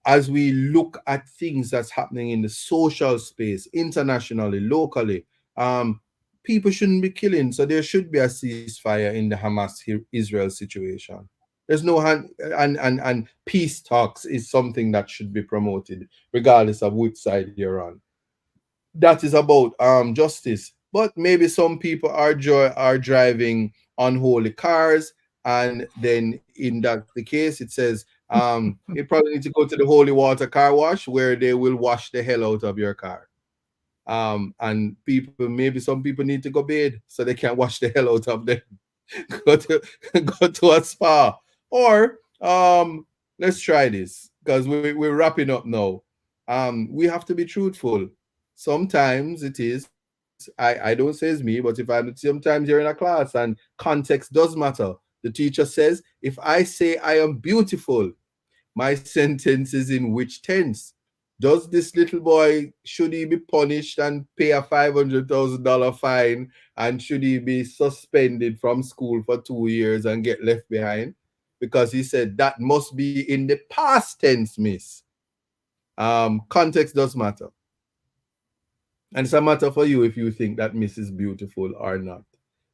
as we look at things that's happening in the social space, internationally, locally, people shouldn't be killing. So there should be a ceasefire in the Hamas-Israel situation. There's no and peace talks is something that should be promoted, regardless of which side you're on. That is about justice. But maybe some people are driving unholy cars, and then in that the case, it says you probably need to go to the holy water car wash, where they will wash the hell out of your car. And maybe some people need to go bathe so they can wash the hell out of them. go to a spa, or let's try this, because we're wrapping up now. We have to be truthful. sometimes it is, I don't say it's me, but if I'm sometimes you're in a class and context does matter. The teacher says, if I say I am beautiful, my sentence is in which tense? Does this little boy, should he be punished and pay a $500,000 fine? And should he be suspended from school for 2 years and get left behind? Because he said that must be in the past tense, miss. Context does matter. And it's a matter for you if you think that miss is beautiful or not.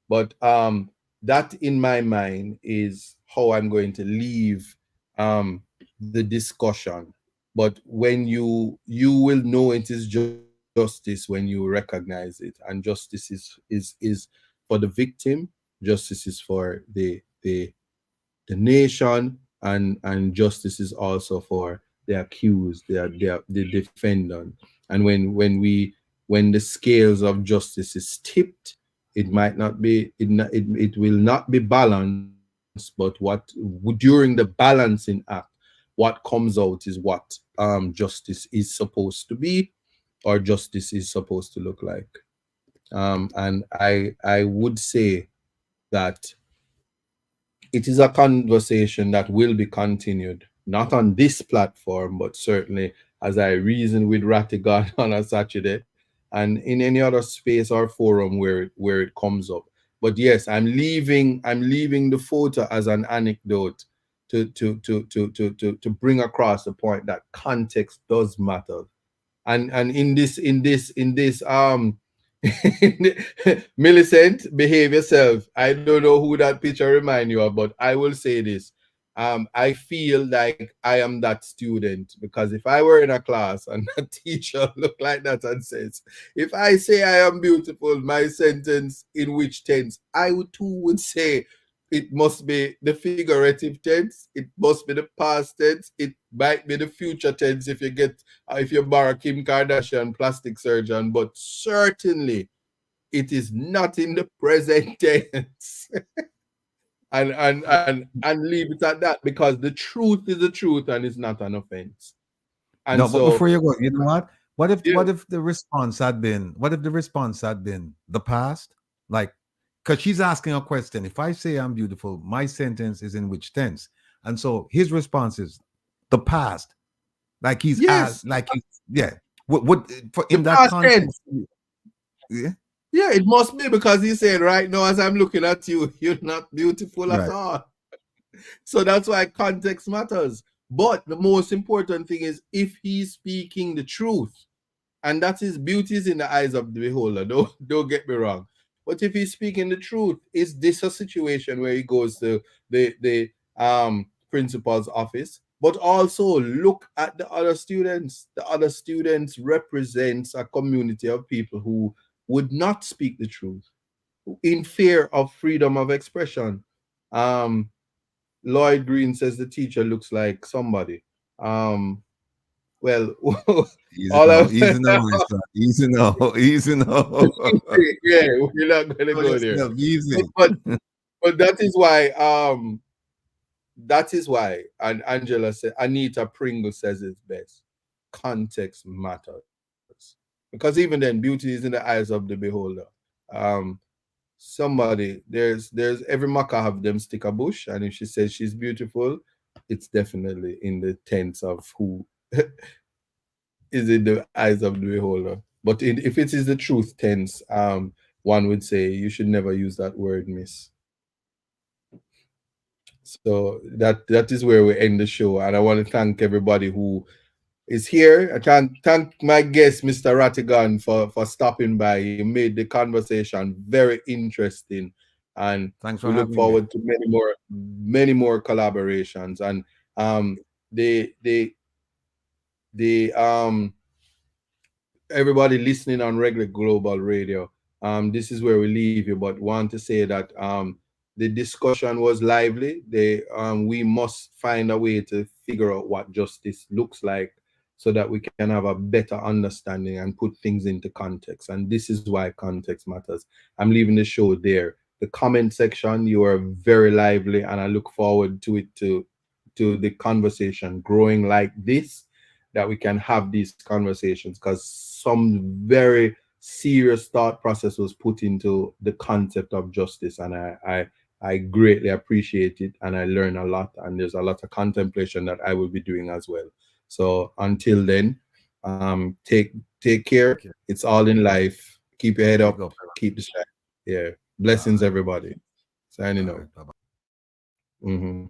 But that in my mind is how I'm going to leave the discussion. But when you will know it is justice when you recognize it, and justice is for the victim, justice is for the nation, and justice is also for the accused, the defendant. And when the scales of justice is tipped, it might not be it will not be balanced, but during the balancing act, what comes out is what justice is supposed to be, or justice is supposed to look like. And I would say that it is a conversation that will be continued, not on this platform, but certainly as I reason with Ratigan on a Saturday, and in any other space or forum where it comes up. But yes, I'm leaving the photo as an anecdote to bring across the point that context does matter. And in this Millicent, behave yourself. I don't know who that picture remind you of, but I will say this. I feel like I am that student, because if I were in a class and a teacher look like that and says, if I say I am beautiful, my sentence in which tense, I would say it must be the figurative tense, it must be the past tense, it might be the future tense if you borrow Kim Kardashian plastic surgeon, but certainly it is not in the present tense. And leave it at that, because the truth is the truth and it's not an offense. And No, but so before you go, you know what? yeah, What if the response had been the past? Like, because she's asking a question. If I say I'm beautiful, my sentence is in which tense? And so his response is the past. Like he's yes, yeah. What for the in that past context? tense. Yeah, Yeah, it must be, because he's saying right now as I'm looking at you, you're not beautiful at right. all. So that's why context matters. But the most important thing is if he's speaking the truth, and that is beauty is in the eyes of the beholder. Don't get me wrong. But if he's speaking the truth, is this a situation where he goes to the principal's office? But also look at the other students. The other students represents a community of people who would not speak the truth in fear of freedom of expression. Um, Lloyd Green says the teacher looks like somebody. Well, Easy all now, I'm easy now, mister. Easy now, easy now. yeah, we're not gonna Control go there. yourself, easy. But but that is why, and Angela said, Anita Pringle says it's best. Context matters. Because even then, beauty is in the eyes of the beholder. Um, somebody there's every maca have them stick a bush, and if she says she's beautiful, it's definitely in the tense of who is in the eyes of the beholder. But if it is the truth tense, one would say you should never use that word, miss. So that is where we end the show, and I want to thank everybody who is here. I can thank my guest, Mr. Rattigan, for stopping by. He made the conversation very interesting, and Thanks we for look having me. forward to many more collaborations. And the the the everybody listening on regular global radio, this is where we leave you, but want to say that the discussion was lively. We must find a way to figure out what justice looks like, so that we can have a better understanding and put things into context. And this is why context matters. I'm leaving the show there. The comment section, you are very lively, and I look forward to the conversation growing like this. that we can have these conversations, because some very serious thought process was put into the concept of justice, and I greatly appreciate it, and I learn a lot, and there's a lot of contemplation that I will be doing as well. So until then, take care. It's all in life. Keep your head up. Keep the strength. Yeah. Blessings, everybody. Signing out. Bye-bye. Mm-hmm.